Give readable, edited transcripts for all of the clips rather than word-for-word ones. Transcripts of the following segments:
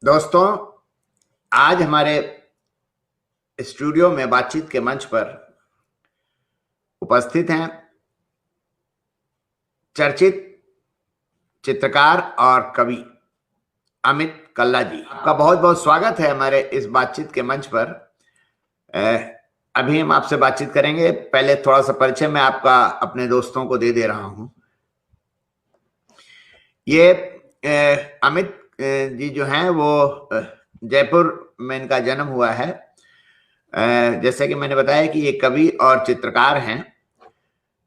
दोस्तों, आज हमारे स्टूडियो में बातचीत के मंच पर उपस्थित हैं चर्चित चित्रकार और कवि अमित कल्ला जी। आपका बहुत बहुत स्वागत है हमारे इस बातचीत के मंच पर। अभी हम आपसे बातचीत करेंगे। पहले थोड़ा सा परिचय मैं आपका अपने दोस्तों को दे रहा हूं। ये अमित जी जो हैं वो जयपुर में इनका जन्म हुआ है। जैसे कि मैंने बताया कि ये कवि और चित्रकार हैं।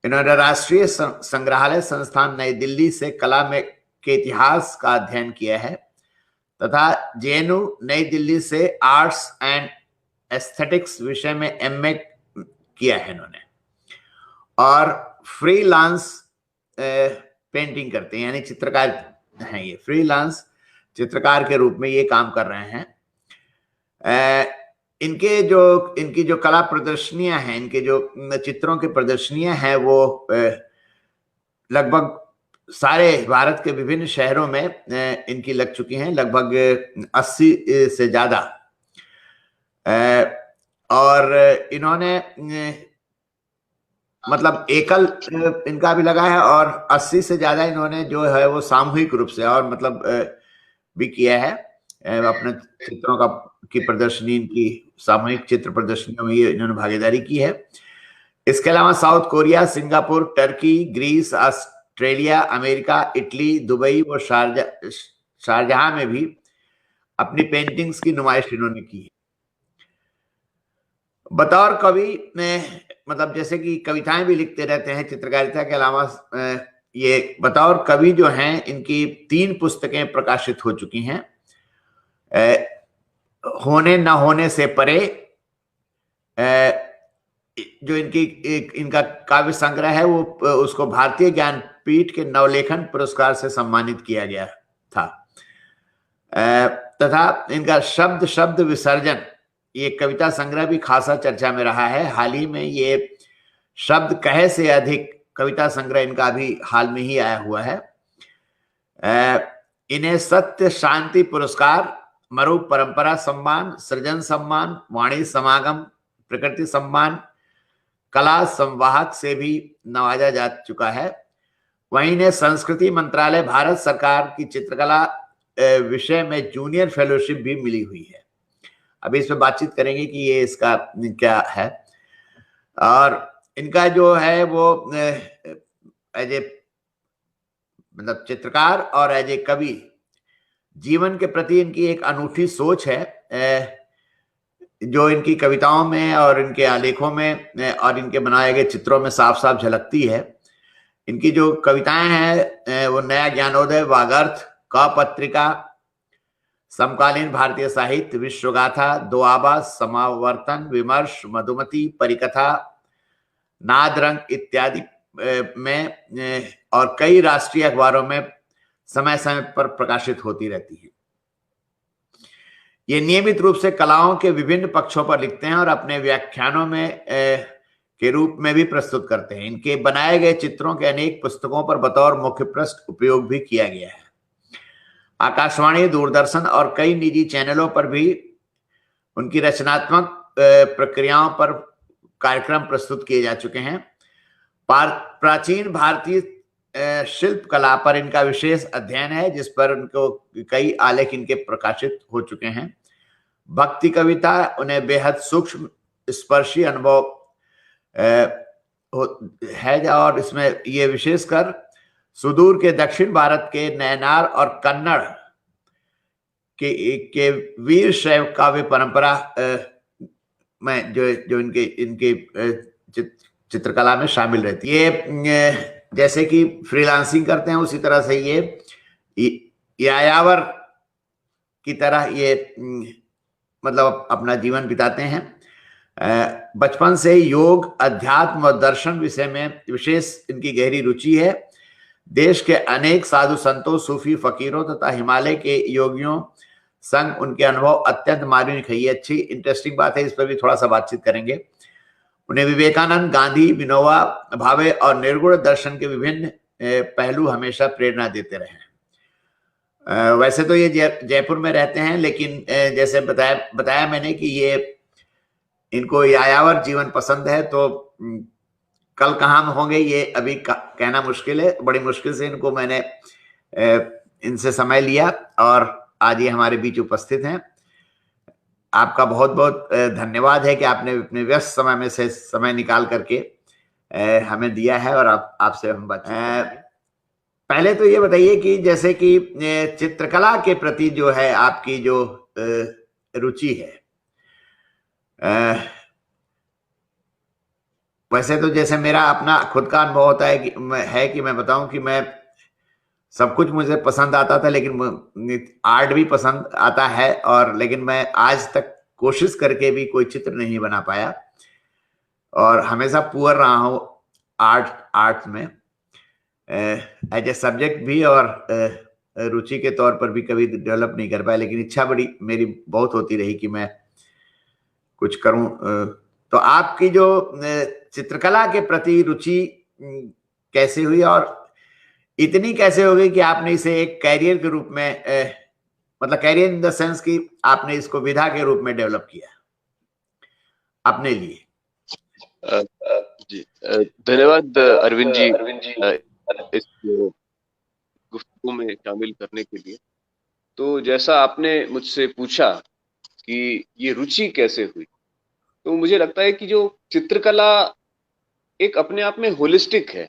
इन्होंने राष्ट्रीय संग्रहालय संस्थान नई दिल्ली से कला में के इतिहास का अध्ययन किया है तथा जेएनयू नई दिल्ली से आर्ट्स एंड एस्थेटिक्स विषय में एमए किया है इन्होंने, और फ्रीलांस पेंटिंग करते हैं, यानी चित्रकार हैं। ये फ्रीलांस चित्रकार के रूप में ये काम कर रहे हैं। इनकी जो कला प्रदर्शनियां हैं, इनके जो चित्रों की प्रदर्शनियां हैं, वो लगभग सारे भारत के विभिन्न शहरों में इनकी लग चुकी हैं, लगभग 80 से ज्यादा। और इन्होंने मतलब एकल इनका भी लगा है, और 80 से ज्यादा इन्होंने जो है वो सामूहिक रूप से और मतलब भी किया है। अपने चित्रों की प्रदर्शनी, इनकी सामूहिक चित्र प्रदर्शनियों में ये इन्होंने भागीदारी की है। इसके अलावा South Korea, Singapore, Turkey, Greece, Australia, America, Italy, Dubai और शारजाह में भी अपनी पेंटिंग्स की नुमाइश इन्होंने की है। बतौर कवि ने मतलब जैसे कि कविताएं भी लिखते रहते हैं चित्रकारिता के अलावा, ये बतौर कवि जो हैं इनकी 3 पुस्तकें प्रकाशित हो चुकी हैं। होने न होने से परे, जो इनका काव्य संग्रह है, वो उसको भारतीय ज्ञानपीठ के नवलेखन पुरस्कार से सम्मानित किया गया था। तथा इनका शब्द शब्द विसर्जन, ये कविता संग्रह भी खासा चर्चा में रहा है। हाल ही में ये शब्द कहे से अधिक कविता संग्रह इनका भी हाल में ही आया हुआ है। इन्हें सत्य शांति पुरस्कार, मरु परंपरा सम्मान, सृजन सम्मान, वाणी समागम, प्रकृति सम्मान, कला संवाहक से भी नवाजा जा चुका है। वहीं इन्हें संस्कृति मंत्रालय, भारत सरकार की चित्रकला विषय में जूनियर फेलोशिप भी मिली हुई है। अभी इस पर बातचीत करेंगे कि ये इसका क्या है। और इनका जो है वो एज ए मतलब चित्रकार और एज ए कवि, जीवन के प्रति इनकी एक अनूठी सोच है, जो इनकी कविताओं में और इनके आलेखों में और इनके बनाए गए चित्रों में साफ साफ झलकती है। इनकी जो कविताएं हैं वो नया ज्ञानोदय, वागर्थ, क पत्रिका, समकालीन भारतीय साहित्य, विश्वगाथा, दोआबा, समावर्तन, विमर्श, मधुमती, परिकथा, नादरंग इत्यादि में और कई राष्ट्रीय अखबारों में समय समय पर प्रकाशित होती रहती है। ये नियमित रूप से कलाओं के विभिन्न पक्षों पर लिखते हैं और अपने व्याख्यानों में के रूप में भी प्रस्तुत करते हैं। इनके बनाए गए चित्रों के अनेक पुस्तकों पर बतौर मुख्य पृष्ठ उपयोग भी किया गया है। आकाशवाणी, दूरदर्शन और कई निजी चैनलों पर भी उनकी रचनात्मक प्रक्रियाओं पर कार्यक्रम प्रस्तुत किए जा चुके हैं। प्राचीन भारतीय शिल्प कला पर इनका विशेष अध्ययन है, जिस पर उनको कई आलेख इनके प्रकाशित हो चुके हैं। भक्ति कविता उन्हें बेहद सूक्ष्म स्पर्शी अनुभव है, और इसमें ये विशेषकर सुदूर के दक्षिण भारत के नयनार और कन्नड़ के वीर शैव काव्य परंपरा में जो इनके चित्रकला में शामिल रहती है। ये जैसे कि फ्रीलांसिंग करते हैं, उसी तरह से ये यायावर की तरह ये मतलब अपना जीवन बिताते हैं। बचपन से योग, अध्यात्म और दर्शन विषय में विशेष इनकी गहरी रुचि है। देश के अनेक साधु संतों, सूफी फकीरों तथा हिमालय के योगियों संग उनके अनुभव अत्यंत मार्मिक है। ये अच्छी इंटरेस्टिंग बात है, इस पर भी थोड़ा सा बातचीत करेंगे। उन्हें विवेकानंद, गांधी, विनोबा भावे और निर्गुण दर्शन के विभिन्न पहलू हमेशा प्रेरणा देते रहे हैं। वैसे तो ये जयपुर में रहते हैं, लेकिन जैसे बताया मैंने कि ये इनको यायावर जीवन पसंद है, तो कल कहाँ होंगे ये अभी कहना मुश्किल है। बड़ी मुश्किल से इनको मैंने इनसे समय लिया और आज ये हमारे बीच उपस्थित हैं। आपका बहुत बहुत धन्यवाद है कि आपने अपने व्यस्त समय में से समय निकाल करके हमें दिया है और आपसे हम बात। पहले तो ये बताइए कि जैसे कि चित्रकला के प्रति जो है आपकी जो रुचि है, वैसे तो जैसे मेरा अपना खुद का अनुभव होता है कि मैं बताऊं कि मैं सब कुछ मुझे पसंद आता था, लेकिन आर्ट भी पसंद आता है, और लेकिन मैं आज तक कोशिश करके भी कोई चित्र नहीं बना पाया और हमेशा पुअर रहा हूं आर्ट में एज ए सब्जेक्ट भी, और रुचि के तौर पर भी कभी डेवलप नहीं कर पाया। लेकिन इच्छा बड़ी मेरी बहुत होती रही कि मैं कुछ करूं। तो आपकी जो चित्रकला के प्रति रुचि कैसे हुई, और इतनी कैसे हो गई कि आपने इसे एक कैरियर के रूप में मतलब कैरियर इन द सेंस कि आपने इसको विधा के रूप में डेवलप किया अपने लिए? जी धन्यवाद अरविंद जी इस गुफ्तगू में शामिल करने के लिए। तो जैसा आपने मुझसे पूछा कि ये रुचि कैसे हुई, तो मुझे लगता है कि जो चित्रकला एक अपने आप में होलिस्टिक है।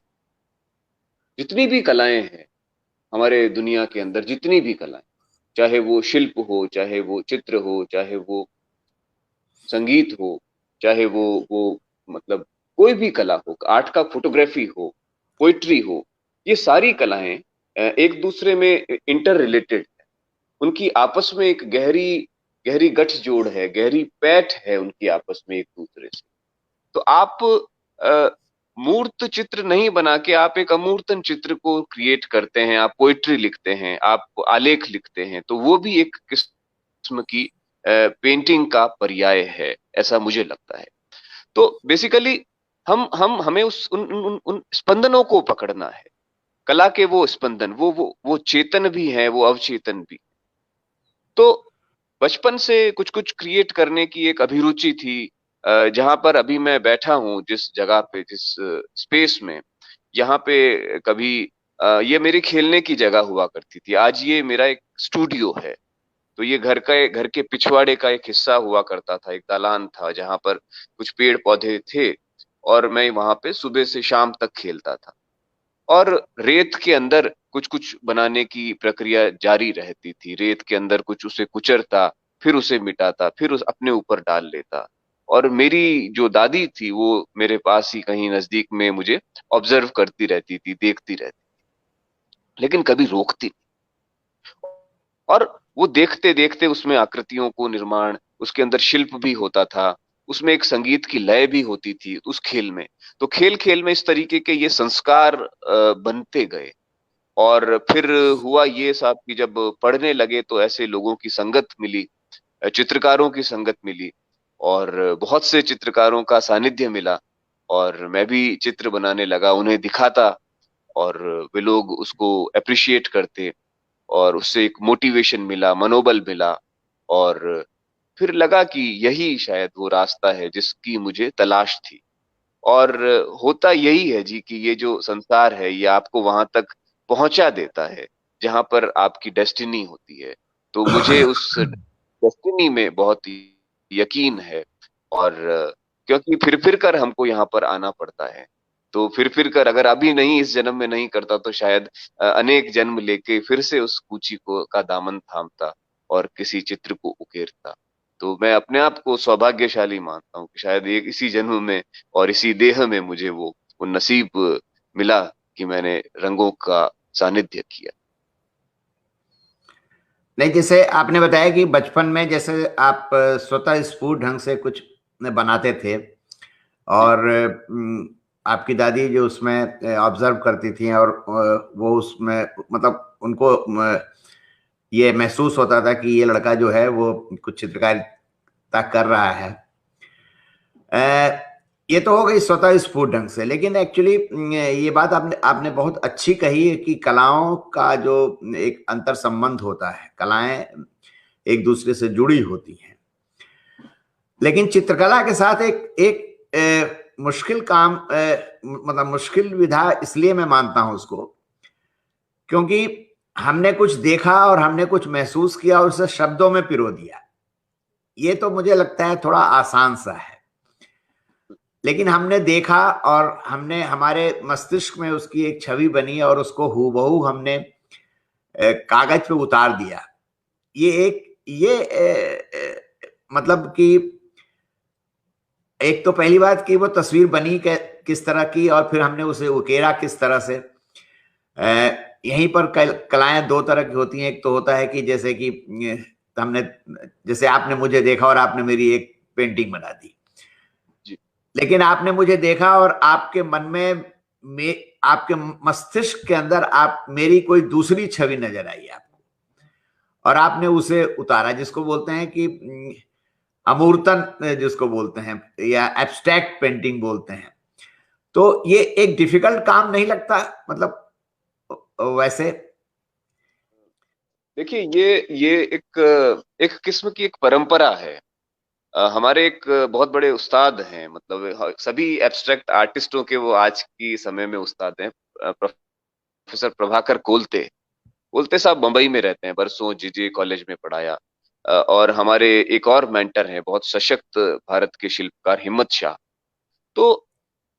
जितनी भी कलाएं हैं हमारे दुनिया के अंदर, जितनी भी कलाएं, चाहे वो शिल्प हो, चाहे वो चित्र हो, चाहे वो संगीत हो, चाहे वो मतलब कोई भी कला हो, आर्ट का फोटोग्राफी हो, पोइट्री हो, ये सारी कलाएं एक दूसरे में इंटर रिलेटेड है। उनकी आपस में एक गहरी गहरी गठजोड़ है, गहरी पैठ है उनकी आपस में एक दूसरे से। तो आप मूर्त चित्र नहीं बना के आप एक अमूर्तन चित्र को क्रिएट करते हैं, आप पोइट्री लिखते हैं, आप आलेख लिखते हैं, तो वो भी एक किस्म की पेंटिंग का पर्याय है, ऐसा मुझे लगता है। तो बेसिकली हमें उन स्पंदनों को पकड़ना है। कला के वो स्पंदन, वो चेतन भी है, वो अवचेतन भी। तो बचपन से कुछ कुछ क्रिएट करने की एक अभिरुचि थी। जहां पर अभी मैं बैठा हूं, जिस जगह पे, जिस स्पेस में, यहाँ पे कभी ये मेरे खेलने की जगह हुआ करती थी। आज ये मेरा एक स्टूडियो है। तो ये घर के पिछवाड़े का एक हिस्सा हुआ करता था, एक दालान था जहां पर कुछ पेड़ पौधे थे और मैं वहां पे सुबह से शाम तक खेलता था। और रेत के अंदर कुछ कुछ बनाने की प्रक्रिया जारी रहती थी। रेत के अंदर कुछ उसे कुचरता, फिर उसे मिटाता, फिर उस अपने ऊपर डाल लेता। और मेरी जो दादी थी वो मेरे पास ही कहीं नजदीक में मुझे ऑब्जर्व करती रहती थी, देखती रहती, लेकिन कभी रोकती नहीं। और वो देखते देखते उसमें आकृतियों को निर्माण, उसके अंदर शिल्प भी होता था, उसमें एक संगीत की लय भी होती थी उस खेल में। तो खेल खेल में इस तरीके के ये संस्कार बनते गए। और फिर हुआ ये साहब कि जब पढ़ने लगे तो ऐसे लोगों की संगत मिली, चित्रकारों की संगत मिली, और बहुत से चित्रकारों का सानिध्य मिला, और मैं भी चित्र बनाने लगा, उन्हें दिखाता, और वे लोग उसको अप्रिशिएट करते, और उससे एक मोटिवेशन मिला, मनोबल मिला। और फिर लगा कि यही शायद वो रास्ता है जिसकी मुझे तलाश थी। और होता यही है जी कि ये जो संसार है ये आपको वहां तक पहुंचा देता है जहां पर आपकी डेस्टिनी होती है। तो मुझे उस डेस्टिनी में बहुत यकीन है। और क्योंकि फिर कर हमको यहाँ पर आना पड़ता है, तो फिर कर अगर अभी नहीं, इस जन्म में नहीं करता, तो शायद अनेक जन्म लेके फिर से उस कूची को का दामन थामता और किसी चित्र को उकेरता। तो मैं अपने आप को सौभाग्यशाली मानता हूँ कि शायद एक इसी जन्म में और इसी देह में मुझे वो नसीब मिला कि मैंने रंगों का सानिध्य किया। नहीं, जैसे आपने बताया कि बचपन में जैसे आप स्वतः स्फूर्त ढंग से कुछ बनाते थे, और आपकी दादी जो उसमें ऑब्जर्व करती थी, और वो उसमें मतलब उनको ये महसूस होता था कि ये लड़का जो है वो कुछ चित्रकारिता कर रहा है। ये तो हो गई स्वतः स्फूर्त ढंग से, लेकिन एक्चुअली ये बात आपने आपने बहुत अच्छी कही है कि कलाओं का जो एक अंतर संबंध होता है, कलाएं एक दूसरे से जुड़ी होती हैं, लेकिन चित्रकला के साथ एक एक मुश्किल काम, मतलब मुश्किल विधा इसलिए मैं मानता हूं उसको, क्योंकि हमने कुछ देखा और हमने कुछ महसूस किया और उसे शब्दों में पिरो दिया। ये तो मुझे लगता है थोड़ा आसान सा है, लेकिन हमने देखा और हमने हमारे मस्तिष्क में उसकी एक छवि बनी और उसको हूबहू हमने कागज पे उतार दिया। ये एक ये मतलब कि एक तो पहली बात कि वो तस्वीर बनी किस तरह की और फिर हमने उसे उकेरा किस तरह से। यहीं पर कलाएं दो तरह की होती हैं। एक तो होता है कि जैसे कि हमने, जैसे आपने मुझे देखा और आपने मेरी एक पेंटिंग बना दी, लेकिन आपने मुझे देखा और आपके मन में आपके मस्तिष्क के अंदर आप मेरी कोई दूसरी छवि नजर आई आपको और आपने उसे उतारा, जिसको बोलते हैं कि अमूर्तन जिसको बोलते हैं या एब्स्ट्रैक्ट पेंटिंग बोलते हैं। तो ये एक डिफिकल्ट काम नहीं लगता, मतलब वैसे? देखिए, ये एक किस्म की एक परंपरा है। हमारे एक बहुत बड़े उस्ताद हैं, मतलब सभी एब्स्ट्रैक्ट आर्टिस्टों के वो आज की समय में उस्ताद हैं। प्रोफेसर प्रभाकर कोलते कोलते साहब मुंबई में रहते हैं, बरसों जीजे कॉलेज में पढ़ाया। और हमारे एक और मेंटर हैं, बहुत सशक्त भारत के शिल्पकार हिम्मत शाह। तो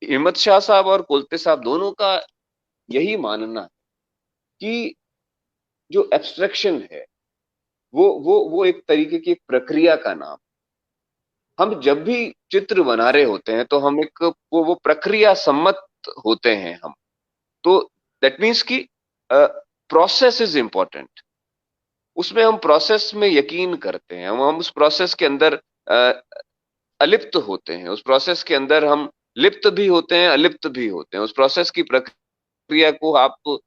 हिम्मत शाह साहब और कोलते साहब दोनों का यही मानना है कि जो एब्स्ट्रैक्शन है वो एक तरीके की एक प्रक्रिया का नाम। हम जब भी चित्र बना रहे होते हैं तो हम एक वो प्रक्रिया सम्मत होते हैं हम। तो दैट मीन्स कि प्रोसेस इज इम्पोर्टेंट। उसमें हम प्रोसेस में यकीन करते हैं, हम उस प्रोसेस के अंदर अलिप्त होते हैं, उस प्रोसेस के अंदर हम लिप्त भी होते हैं, अलिप्त भी होते हैं। उस प्रोसेस की प्रक्रिया को आप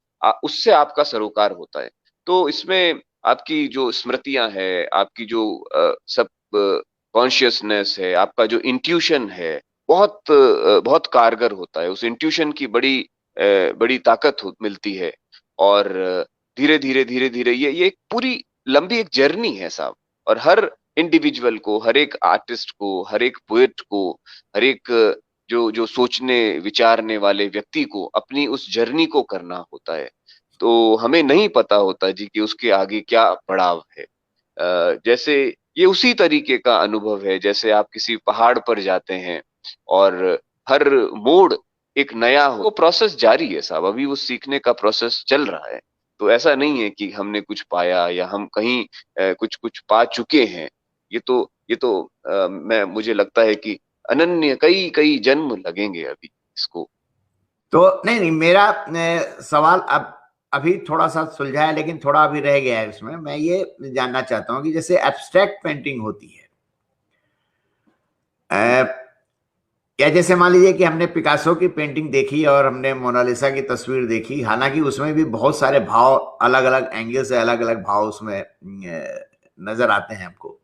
उससे आपका सरोकार होता है। तो इसमें आपकी जो स्मृतियां है, आपकी जो सब कॉन्शियसनेस है, आपका जो इंट्यूशन है, बहुत कारगर होता है। उस इंट्यूशन की बड़ी ताकत मिलती है। और धीरे धीरे धीरे धीरे ये एक पूरी लंबी एक जर्नी है साहब। और हर इंडिविजुअल को, हर एक आर्टिस्ट को, हर एक पोएट को, हर एक जो जो सोचने विचारने वाले व्यक्ति को अपनी उस जर्नी को करना होता है। तो हमें नहीं पता होता जी कि उसके आगे क्या पड़ाव है। जैसे ये उसी तरीके का अनुभव है जैसे आप किसी पहाड़ पर जाते हैं और हर मोड़ एक नया हो। वो प्रोसेस जारी है साहब, अभी वो सीखने का प्रोसेस चल रहा है। तो ऐसा नहीं है कि हमने कुछ पाया या हम कहीं कुछ कुछ पा चुके हैं। ये तो मुझे लगता है कि अनन्य कई कई जन्म लगेंगे अभी इसको। तो नहीं नहीं, मेरा सवाल अब अभी थोड़ा सा सुलझा है, लेकिन थोड़ा अभी रह गया है इसमें। मैं ये जानना चाहता हूँ कि जैसे एब्स्ट्रैक्ट पेंटिंग होती है, या जैसे मान लीजिए कि हमने पिकासो की पेंटिंग देखी और हमने मोनालिसा की तस्वीर देखी, हालांकि उसमें भी बहुत सारे भाव, अलग अलग एंगल से अलग अलग भाव उसमें नजर आते हैं हमको,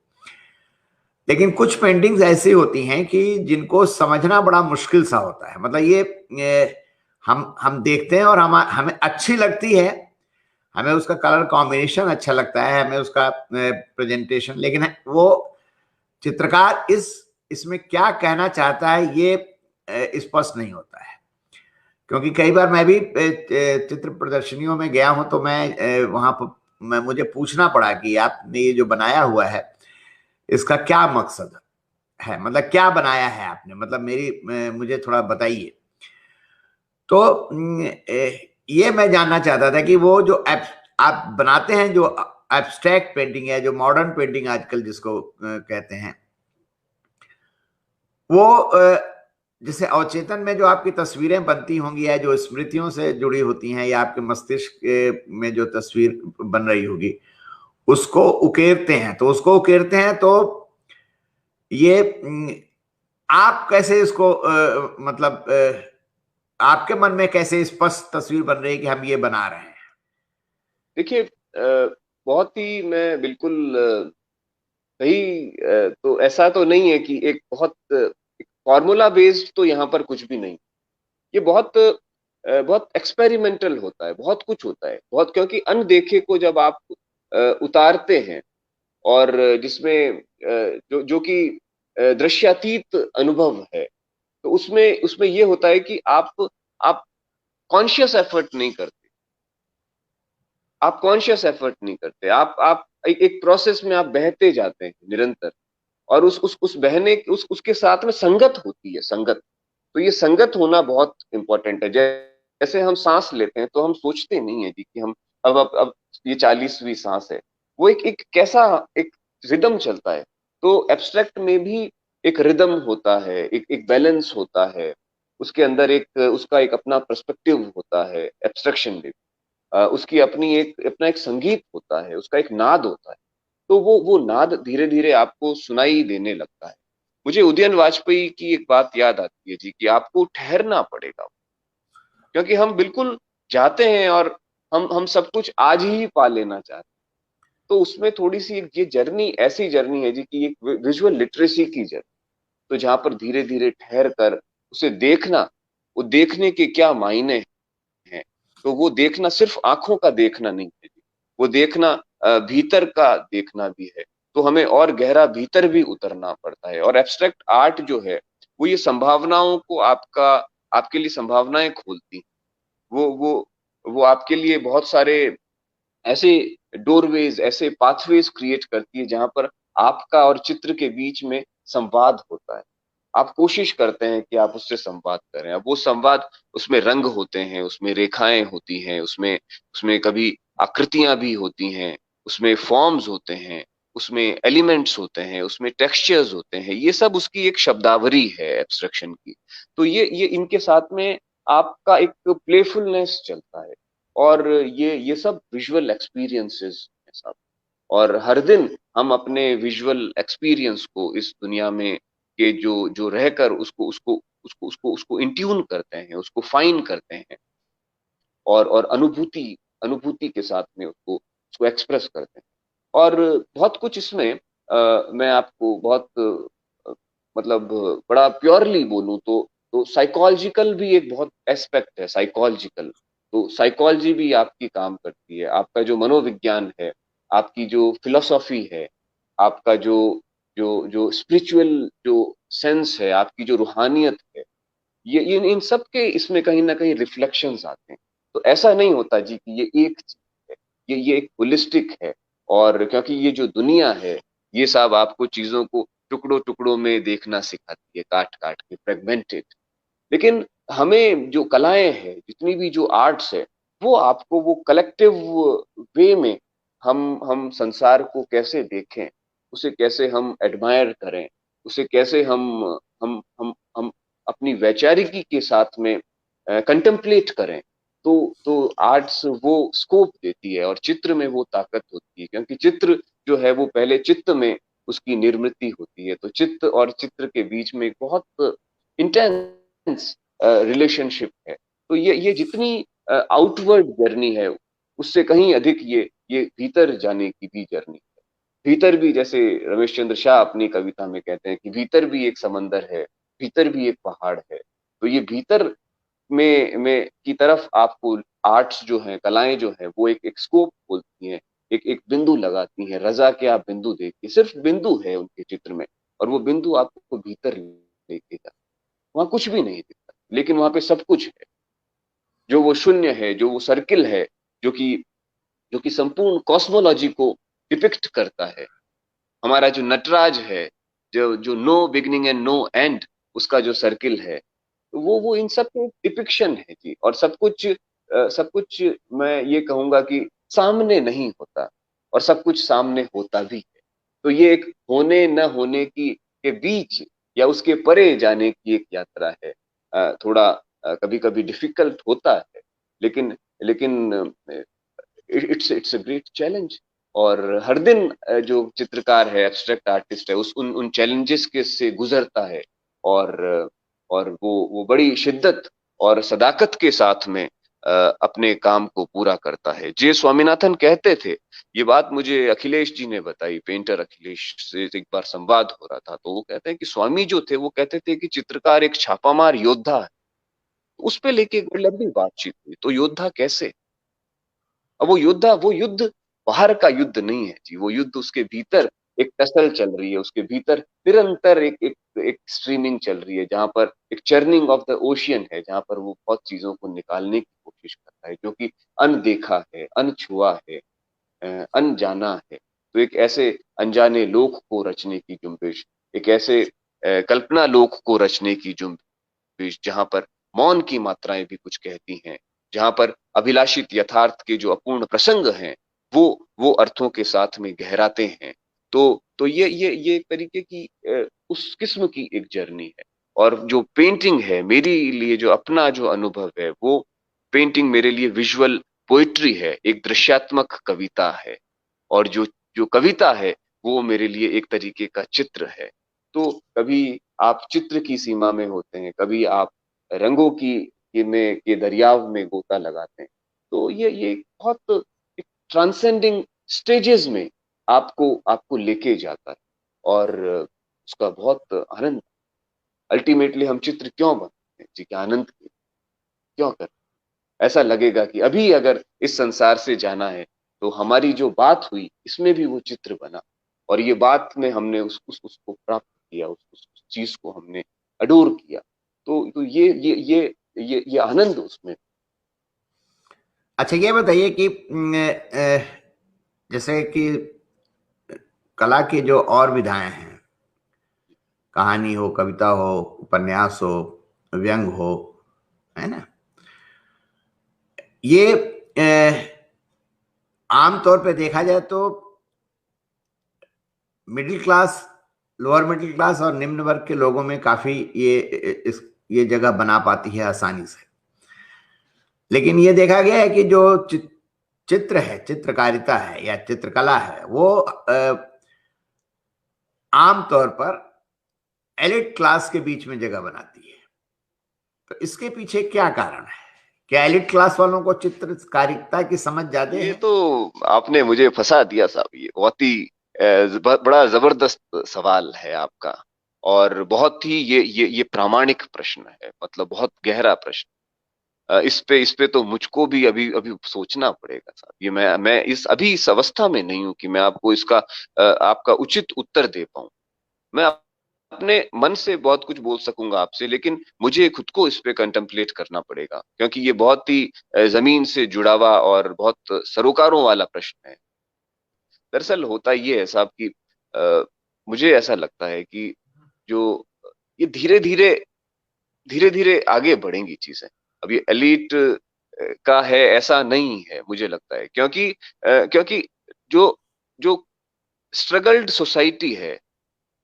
लेकिन कुछ पेंटिंग्स ऐसी होती हैं कि जिनको समझना बड़ा मुश्किल सा होता है। मतलब ये हम देखते हैं और हमें अच्छी लगती है, हमें उसका कलर कॉम्बिनेशन अच्छा लगता है, हमें उसका प्रेजेंटेशन, लेकिन वो चित्रकार इसमें क्या कहना चाहता है ये स्पष्ट नहीं होता है। क्योंकि कई बार मैं भी चित्र प्रदर्शनियों में गया हूं, तो मैं वहां पर मुझे पूछना पड़ा कि आपने ये जो बनाया हुआ है इसका क्या मकसद है, मतलब क्या बनाया है आपने, मतलब मुझे थोड़ा बताइए। तो ये मैं जानना चाहता था कि वो जो आप बनाते हैं, जो एब्स्ट्रैक्ट पेंटिंग है, जो मॉडर्न पेंटिंग आजकल जिसको कहते हैं, वो जैसे अवचेतन में जो आपकी तस्वीरें बनती होंगी या जो स्मृतियों से जुड़ी होती हैं या आपके मस्तिष्क में जो तस्वीर बन रही होगी, उसको उकेरते हैं। तो उसको उकेरते हैं तो ये आप कैसे इसको मतलब आपके मन में कैसे स्पष्ट तस्वीर बन रही है कि हम ये बना रहे हैं? देखिए, बहुत ही मैं बिल्कुल सही, तो ऐसा तो नहीं है कि एक बहुत फॉर्मूला बेस्ड तो यहाँ पर कुछ भी नहीं। ये बहुत एक्सपेरिमेंटल होता है, बहुत कुछ होता है, बहुत, क्योंकि अनदेखे को जब आप उतारते हैं और जिसमें जो जो कि दृश्यातीत अनुभव है, तो उसमें उसमें ये होता है कि आप कॉन्शियस एफर्ट नहीं करते, आप कॉन्शियस एफर्ट नहीं करते, आप एक प्रोसेस में आप बहते जाते हैं निरंतर, और उस बहने उसके साथ में संगत होती है, संगत। तो ये संगत होना बहुत इंपॉर्टेंट है। जैसे हम सांस लेते हैं तो हम सोचते नहीं है जी कि हम अब ये 40वीं सांस है। वो एक कैसा एक रिदम चलता है। तो एब्स्ट्रैक्ट में भी एक रिदम होता है, एक बैलेंस होता है, उसके अंदर एक उसका एक अपना पर्सपेक्टिव होता है एब्स्ट्रैक्शन में। उसकी अपना एक संगीत होता है, उसका एक नाद होता है। तो वो नाद धीरे धीरे आपको सुनाई देने लगता है। मुझे उदयन वाजपेयी की एक बात याद आती है जी कि आपको ठहरना पड़ेगा, क्योंकि हम बिल्कुल जाते हैं और हम सब कुछ आज ही पा लेना चाहते हैं। तो उसमें थोड़ी सी एक ये जर्नी ऐसी जर्नी है जी कि एक विजुअल लिटरेसी की जर्नी। तो जहां पर धीरे धीरे ठहर कर उसे देखना, वो देखने के क्या मायने हैं। तो वो देखना सिर्फ आंखों का देखना नहीं है, वो देखना भीतर का देखना भी है। तो हमें और गहरा भीतर भी उतरना पड़ता है। और एब्स्ट्रैक्ट आर्ट जो है वो ये संभावनाओं को आपके लिए संभावनाएं खोलती हैं। वो आपके लिए बहुत सारे ऐसे डोरवेज, ऐसे पाथवेज क्रिएट करती है जहां पर आपका और चित्र के बीच में संवाद होता है। आप कोशिश करते हैं कि आप उससे संवाद करें। अब वो संवाद, उसमें रंग होते हैं, उसमें रेखाएं होती हैं, उसमें उसमें कभी आकृतियां भी होती हैं, उसमें फॉर्म्स होते हैं, उसमें एलिमेंट्स होते हैं, उसमें टेक्सचर्स होते हैं। ये सब उसकी एक शब्दावरी है एब्स्ट्रैक्शन की। तो ये इनके साथ में आपका एक प्लेफुलनेस चलता है। और ये सब विजुअल एक्सपीरियंसेस है सब। और हर दिन हम अपने विजुअल एक्सपीरियंस को इस दुनिया में के जो जो रहकर उसको इंट्यून करते हैं, उसको फाइन करते हैं, और अनुभूति अनुभूति के साथ में उसको उसको एक्सप्रेस करते हैं। और बहुत कुछ इसमें मैं आपको बहुत मतलब बड़ा प्योरली बोलूं तो साइकोलॉजिकल भी एक बहुत एस्पेक्ट है, साइकोलॉजिकल। तो साइकोलॉजी भी आपकी काम करती है, आपका जो मनोविज्ञान है, आपकी जो फिलोसॉफी है, आपका जो जो जो स्पिरिचुअल जो सेंस है, आपकी जो रूहानियत है, ये इन सब के इसमें कहीं ना कहीं रिफ्लेक्शंस आते हैं। तो ऐसा नहीं होता जी कि ये एक चीज है, ये एक होलिस्टिक है। और क्योंकि ये जो दुनिया है, ये सब आपको चीजों को टुकड़ों टुकड़ों में देखना सिखाती है, काट काट के, फ्रेगमेंटेड। लेकिन हमें जो कलाएं हैं, जितनी भी जो आर्ट्स है, वो आपको वो कलेक्टिव वे में हम संसार को कैसे देखें, उसे कैसे हम एडमायर करें, उसे कैसे हम अपनी वैचारिकी के साथ में कंटेम्पलेट करें। तो आर्ट्स वो स्कोप देती है, और चित्र में वो ताकत होती है, क्योंकि चित्र जो है वो पहले चित्त में उसकी निर्मिति होती है। तो चित्त और चित्र के बीच में एक बहुत इंटेंस रिलेशनशिप है। तो ये जितनी आउटवर्ड जर्नी है, उससे कहीं अधिक ये भीतर जाने की भी जर्नी है। भीतर भी, जैसे रमेश चंद्र शाह अपनी कविता में कहते हैं कि भीतर भी एक समंदर है, भीतर भी एक पहाड़ है। तो ये भीतर में की तरफ आपको आर्ट्स जो है, कलाएं जो है, वो एक स्कोप खोलती हैं, एक एक बिंदु लगाती हैं। रजा के आप बिंदु देखिए, सिर्फ बिंदु है उनके चित्र में, और वो बिंदु आपको भीतर लेके जाता है। वहां कुछ भी नहीं दिखता, लेकिन वहां पे सब कुछ है। जो वो शून्य है, जो वो सर्किल है, जो कि जो कि संपूर्ण कॉस्मोलॉजी को डिपिक्ट करता है। हमारा जो नटराज है, जो जो no beginning and no end, उसका जो सर्किल है, वो इन सब के डिपिक्शन है जी। और सब कुछ मैं ये कहूंगा कि सामने नहीं होता, और सब कुछ सामने होता भी है। तो ये एक होने न होने की के बीच या उसके परे जाने की एक यात्रा है। थोड़ा कभी कभी डिफिकल्ट होता है, लेकिन लेकिन इट्स अ ग्रेट चैलेंज। और हर दिन जो चित्रकार है, एब्स्ट्रैक्ट आर्टिस्ट है, उस उन उन चैलेंजेस के से गुजरता है। और और वो बड़ी शिद्दत और सदाकत के साथ में अपने काम को पूरा करता है। जे स्वामीनाथन कहते थे, ये बात मुझे अखिलेश जी ने बताई, पेंटर अखिलेश से एक बार संवाद हो रहा था, तो वो कहते हैं कि स्वामी जो थे वो कहते थे कि चित्रकार एक छापामार योद्धा है। उस पे लेके एक बड़ी लंबी बातचीत हुई, तो योद्धा कैसे? अब वो योद्धा, वो युद्ध बाहर का युद्ध नहीं है जी, वो युद्ध उसके भीतर एक टसल चल रही है, उसके भीतर निरंतर एक स्ट्रीमिंग चल रही है, जहां पर एक चर्निंग ऑफ द ओशियन है, जहां पर वो बहुत चीजों को निकालने की कोशिश करता है, जो कि अनदेखा है, अनछुआ है, अनजाना है। तो एक ऐसे अनजाने लोक को रचने की जुम्बिश, एक ऐसे कल्पना लोक को रचने की जुम्बिश, जहां पर मौन की मात्राएं भी कुछ कहती हैं, जहां पर अभिलाषित यथार्थ के जो अपूर्ण प्रसंग हैं वो अर्थों के साथ में गहराते हैं। तो ये एक तरीके की उस किस्म की एक जर्नी है। और जो पेंटिंग है मेरे लिए, जो अपना जो अनुभव है, वो पेंटिंग मेरे लिए विजुअल पोइट्री है, एक दृश्यात्मक कविता है। और जो जो कविता है वो मेरे लिए एक तरीके का चित्र है। तो कभी आप चित्र की सीमा में होते हैं, कभी आप रंगों के दरियाव में गोता लगाते हैं। तो ये बहुत एक ट्रांसेंडिंग स्टेजेस में आपको आपको लेके जाता है, और उसका बहुत आनंद। अल्टीमेटली हम चित्र क्यों बनाते हैं जी? के आनंद के लिए। क्यों करते हैं? ऐसा लगेगा कि अभी अगर इस संसार से जाना है, तो हमारी जो बात हुई इसमें भी वो चित्र बना, और ये बात में हमने उसको प्राप्त किया, उस चीज को हमने अडोर किया। तो ये आनंद उसमें। अच्छा ये बताइए कि जैसे कि कला की जो और विधाएं हैं, कहानी हो, कविता हो, उपन्यास हो, व्यंग हो, है ना, ये आम तौर पे देखा जाए तो middle class, lower middle class और निम्न वर्ग के लोगों में काफी ये जगह बना पाती है आसानी से। लेकिन ये देखा गया है कि जो चित्र है, चित्रकारिता है या चित्रकला है, वो आम तौर पर एलिट क्लास के बीच में जगह बनाती है। तो इसके पीछे क्या कारण है? क्या एलिट क्लास वालों को चित्रकारिता की समझ ज्यादा ये है? तो आपने मुझे फंसा दिया साहब, ये बहुत ही बड़ा जबरदस्त सवाल है आपका, और बहुत ही ये प्रामाणिक प्रश्न है, मतलब बहुत गहरा प्रश्न। इस पे तो मुझको भी अभी अभी सोचना पड़ेगा साहब। ये मैं इस अवस्था में नहीं हूं कि मैं आपको इसका आपका उचित उत्तर दे पाऊं। मैं अपने मन से बहुत कुछ बोल सकूंगा आपसे, लेकिन मुझे खुद को इस पे कंटेम्पलेट करना पड़ेगा, क्योंकि ये बहुत ही जमीन से जुड़ा हुआ और बहुत सरोकारों वाला प्रश्न है। दरअसल होता ये है साहब कि मुझे ऐसा लगता है कि जो ये धीरे धीरे आगे बढ़ेंगी चीजें। अब ये एलीट का है ऐसा नहीं है मुझे लगता है, क्योंकि जो जो स्ट्रगल्ड सोसाइटी है,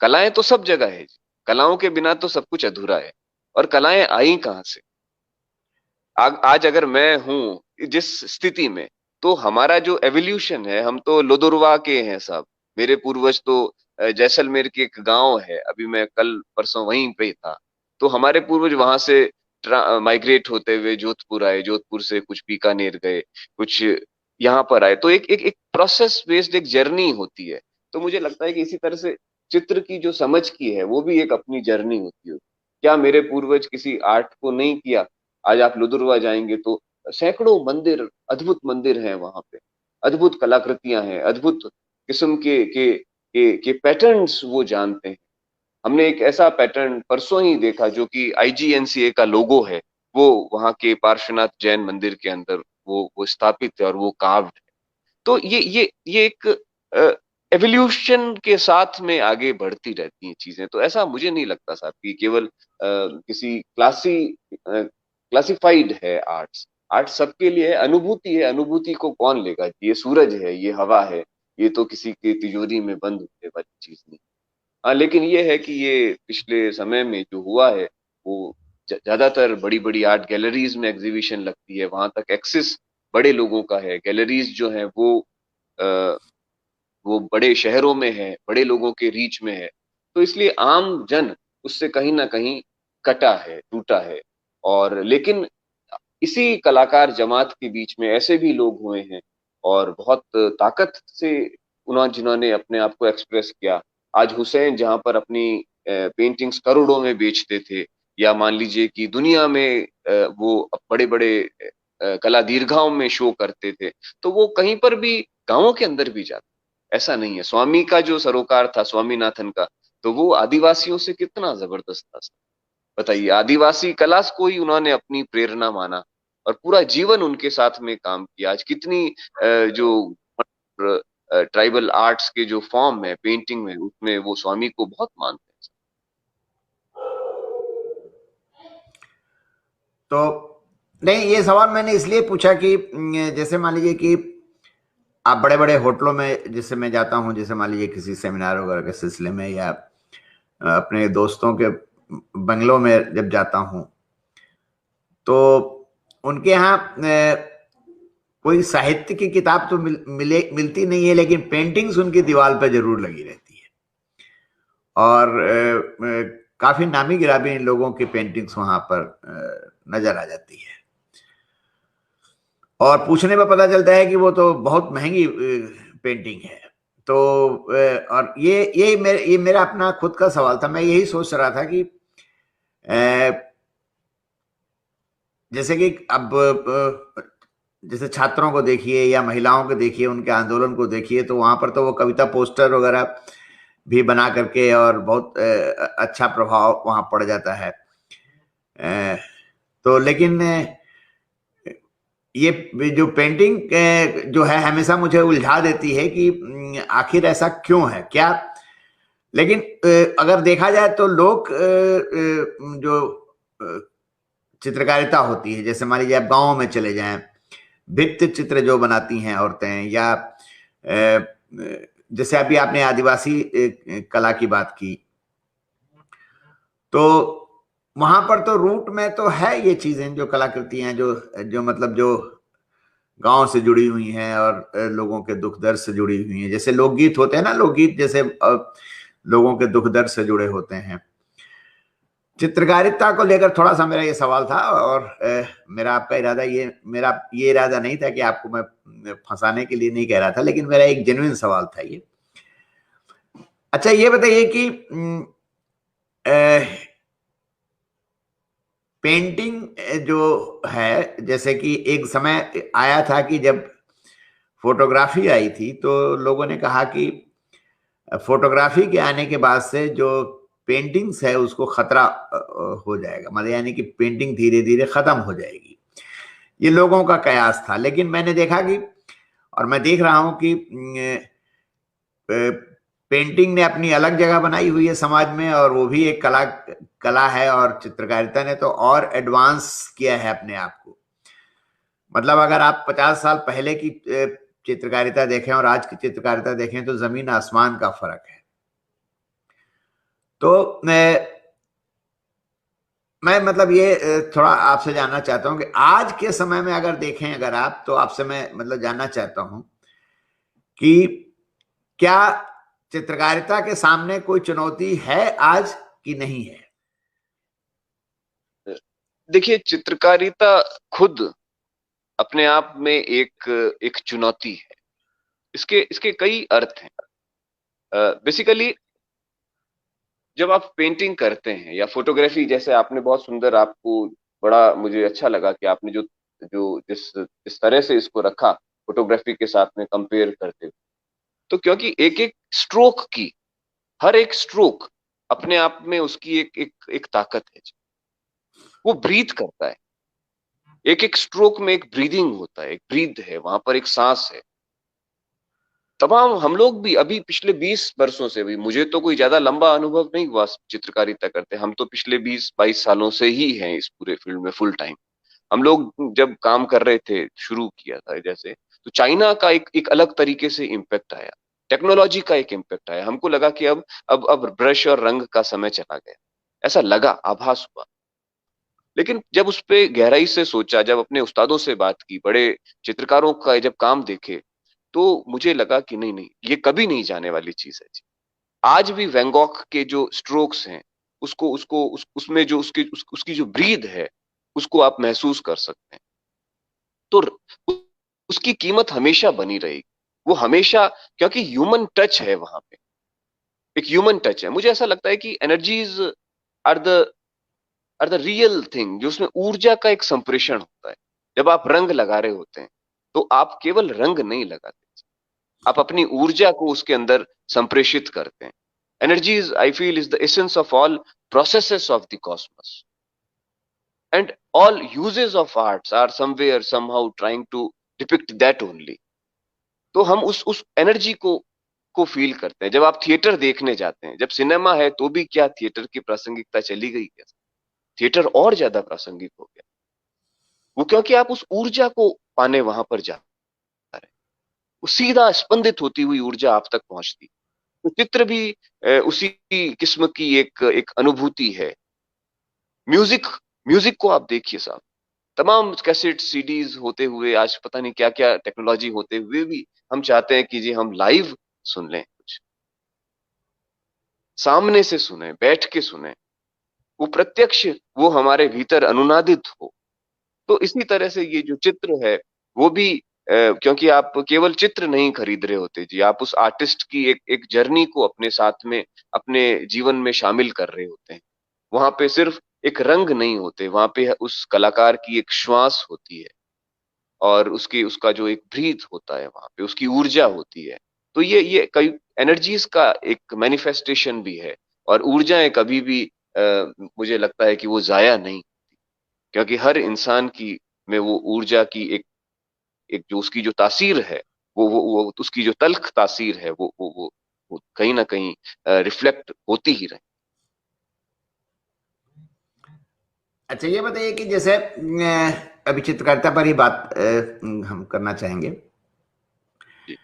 कलाएं तो सब जगह है। कलाओं के बिना तो सब कुछ अधूरा है। और कलाएं आई कहाँ से? आज अगर मैं हूं जिस स्थिति में, तो हमारा जो एवोल्यूशन है, हम तो लोदुरवा के हैं साहब। मेरे पूर्वज तो जैसलमेर के एक गांव है, अभी मैं कल परसों वहीं पे था। तो हमारे पूर्वज वहां से माइग्रेट होते हुए जोधपुर आए, जोधपुर से कुछ बीकानेर गए, कुछ यहाँ पर आए। तो एक प्रोसेस बेस्ड एक जर्नी होती है। तो मुझे लगता है कि इसी तरह से चित्र की जो समझ की है, वो भी एक अपनी जर्नी होती है। क्या मेरे पूर्वज किसी आर्ट को नहीं किया? आज आप लुदुरवा जाएंगे तो सैकड़ों मंदिर, अद्भुत मंदिर हैं वहां पे, अद्भुत कलाकृतियां हैं, अद्भुत किस्म के पैटर्न्स वो जानते हैं। हमने एक ऐसा पैटर्न परसों ही देखा जो कि आईजीएनसीए का लोगो है, वो वहां के पार्श्वनाथ जैन मंदिर के अंदर वो स्थापित है, और वो कार्व्ड है। तो ये एक एवोल्यूशन के साथ में आगे बढ़ती रहती हैं चीजें। तो ऐसा मुझे नहीं लगता साहब कि केवल किसी क्लासिफाइड है आर्ट्स। आर्ट सबके लिए है, अनुभूति है, अनुभूति को कौन लेगा? ये सूरज है, ये हवा है, ये तो किसी के तिजोरी में बंद होने वाली चीज नहीं। हाँ, लेकिन ये है कि ये पिछले समय में जो हुआ है, वो ज्यादातर बड़ी बड़ी आर्ट गैलरीज में एग्जीबिशन लगती है, वहां तक एक्सेस बड़े लोगों का है। गैलरीज जो है वो बड़े शहरों में है, बड़े लोगों के रीच में है। तो इसलिए आम जन उससे कहीं ना कहीं कटा है, टूटा है। और लेकिन इसी कलाकार जमात के बीच में ऐसे भी लोग हुए हैं और बहुत ताकत से उन्होंने जिन्होंने अपने आप को एक्सप्रेस किया। आज हुसैन जहां पर अपनी पेंटिंग्स करोड़ों में बेचते थे, या मान लीजिए कि दुनिया में वो बड़े बड़े कला दीर्घाओं में शो करते थे, तो वो कहीं पर भी गांवों के अंदर भी जाते। ऐसा नहीं है। स्वामी का जो सरोकार था, स्वामीनाथन का, तो वो आदिवासियों से कितना जबरदस्त था। बताइए, आदिवासी कला को ही उन्होंने अपनी प्रेरणा माना और पूरा जीवन उनके साथ में काम किया। आज कितनी जो ट्राइबल आर्ट्स के जो फॉर्म है पेंटिंग में, उसमें वो स्वामी को बहुत मानते हैं। तो नहीं, ये सवाल मैंने इसलिए पूछा कि जैसे मान लीजिए कि आप बड़े बड़े होटलों में जैसे मैं जाता हूँ, जैसे मान लीजिए किसी सेमिनार वगैरह के सिलसिले में, या अपने दोस्तों के बंगलों में जब जाता हूँ, तो उनके यहाँ कोई साहित्य की किताब तो मिलती नहीं है, लेकिन पेंटिंग्स उनकी दीवार पर जरूर लगी रहती है। और काफी नामी गिरामी लोगों की पेंटिंग्स वहां पर नजर आ जाती है, और पूछने में पता चलता है कि वो तो बहुत महंगी पेंटिंग है। तो और ये मेरा अपना खुद का सवाल था। मैं यही सोच रहा था कि जैसे कि अब जैसे छात्रों को देखिए या महिलाओं को देखिए, उनके आंदोलन को देखिए, तो वहां पर तो वो कविता पोस्टर वगैरह भी बना करके, और बहुत अच्छा प्रभाव वहां पड़ जाता है। तो लेकिन ये जो पेंटिंग जो है हमेशा मुझे उलझा देती है कि आखिर ऐसा क्यों है, क्या। लेकिन अगर देखा जाए तो लोग जो चित्रकारिता होती है, जैसे मान लीजिए आप गाँव में चले जाएं, भित्ति चित्र जो बनाती हैं औरतें, या जैसे अभी आपने आदिवासी कला की बात की, तो वहां पर तो रूट में तो है ये चीजें, जो कलाकृतियां जो जो मतलब जो गांव से जुड़ी हुई हैं और लोगों के दुख दर्द से जुड़ी हुई हैं। जैसे लोकगीत होते हैं ना, लोकगीत जैसे लोगों के दुख दर्द से जुड़े होते हैं। चित्रकारिता को लेकर थोड़ा सा मेरा ये सवाल था, और मेरा आपका इरादा मेरा ये इरादा नहीं था कि आपको मैं फंसाने के लिए नहीं कह रहा था, लेकिन मेरा एक जेन्युइन सवाल था ये। अच्छा, ये बताइए कि पेंटिंग जो है, जैसे कि एक समय आया था कि जब फोटोग्राफी आई थी, तो लोगों ने कहा कि फोटोग्राफी के आने के बाद से जो पेंटिंग्स है उसको खतरा हो जाएगा, मतलब यानी कि पेंटिंग धीरे धीरे खत्म हो जाएगी। ये लोगों का कयास था। लेकिन मैंने देखा कि, और मैं देख रहा हूं कि पेंटिंग ने अपनी अलग जगह बनाई हुई है समाज में, और वो भी एक कला है, और चित्रकारिता ने तो और एडवांस किया है अपने आप को। मतलब अगर आप 50 साल पहले की चित्रकारिता देखें और आज की चित्रकारिता देखें, तो जमीन आसमान का फर्क है। तो मैं मतलब ये थोड़ा आपसे जानना चाहता हूं कि आज के समय में अगर देखें अगर आप, तो आपसे मैं मतलब जानना चाहता हूं कि क्या चित्रकारिता के सामने कोई चुनौती है आज कि नहीं है? देखिए, चित्रकारिता खुद अपने आप में एक एक चुनौती है। इसके इसके कई अर्थ हैं। बेसिकली जब आप पेंटिंग करते हैं या फोटोग्राफी, जैसे आपने बहुत सुंदर, आपको बड़ा मुझे अच्छा लगा कि आपने जो जो जिस तरह से इसको रखा फोटोग्राफी के साथ में कंपेयर करते हुए, तो क्योंकि एक एक स्ट्रोक की, हर एक स्ट्रोक अपने आप में उसकी एक एक एक ताकत है। वो ब्रीथ करता है। एक एक स्ट्रोक में एक ब्रीदिंग होता है, एक ब्रीथ है वहां पर, एक सांस है। तमाम हम लोग भी अभी पिछले 20 वर्षों से भी, मुझे तो कोई ज्यादा लंबा अनुभव नहीं हुआ चित्रकारिता करते, हम तो पिछले 20-22 सालों से ही हैं इस पूरे फील्ड में फुल टाइम। हम लोग जब काम कर रहे थे, शुरू किया था जैसे, तो चाइना का एक एक अलग तरीके से इम्पैक्ट आया, टेक्नोलॉजी का एक इम्पैक्ट आया। हमको लगा कि अब ब्रश और रंग का समय चला गया, ऐसा लगा, आभास हुआ। लेकिन जब उस पे गहराई से सोचा, जब अपने उस्तादों से बात की, बड़े चित्रकारों का जब काम देखे, तो मुझे लगा कि नहीं नहीं, ये कभी नहीं जाने वाली चीज है जी। आज भी वैन गॉग के जो स्ट्रोक्स हैं, उसमें जो उसकी जो ब्रीद है, उसको आप महसूस कर सकते हैं। तो उसकी कीमत हमेशा बनी रहेगी। वो हमेशा, क्योंकि ह्यूमन टच है वहां पे, एक ह्यूमन टच है। मुझे ऐसा लगता है कि energies are the are the real thing, जो उसमें ऊर्जा का एक संप्रेषण होता है। जब आप रंग लगा रहे होते हैं तो आप केवल रंग नहीं लगाते, आप अपनी ऊर्जा को उसके अंदर संप्रेषित करते हैं। Energies, I feel, is the essence of all processes of the Cosmos, and all uses of arts are somewhere somehow trying to depict that only। तो हम उस एनर्जी को फील करते हैं जब आप थिएटर देखने जाते हैं। जब सिनेमा है तो भी क्या थिएटर की प्रासंगिकता चली गई क्या? थिएटर और ज्यादा प्रासंगिक हो गया वो, क्योंकि आप उस ऊर्जा को पाने वहां पर जा रहे हैं। वो सीधा स्पंदित होती हुई ऊर्जा आप तक पहुंचती। तो चित्र भी उसी किस्म की एक एक अनुभूति है। म्यूजिक म्यूजिक को आप देखिए साहब, तमाम कैसेट सीडीज होते हुए, आज पता नहीं क्या क्या टेक्नोलॉजी होते हुए भी हम चाहते हैं कि जी हम लाइव सुन लें, कुछ सामने से सुने, बैठ के सुने, वो प्रत्यक्ष, वो हमारे भीतर अनुनादित हो। तो इसी तरह से ये जो चित्र है वो भी क्योंकि आप केवल चित्र नहीं खरीद रहे होते जी, आप उस आर्टिस्ट की एक एक जर्नी को अपने साथ में, अपने जीवन में शामिल कर रहे होते हैं। वहां पे सिर्फ एक रंग नहीं होते, वहां पे उस कलाकार की एक श्वास होती है, और उसकी उसका जो एक ब्रीथ होता है वहां पे, उसकी ऊर्जा होती है। तो ये कई एनर्जीज का एक मैनिफेस्टेशन भी है। और ऊर्जाएं कभी भी मुझे लगता है कि वो जाया नहीं, क्योंकि हर इंसान की में वो ऊर्जा की एक एक जो उसकी जो तासीर है, वो उसकी जो तल्ख तासीर है, वो कहीं ना कहीं रिफ्लेक्ट होती ही रहे। अच्छा, ये बताइए कि जैसे अभी चित्रकारिता पर ही बात हम करना चाहेंगे। जी।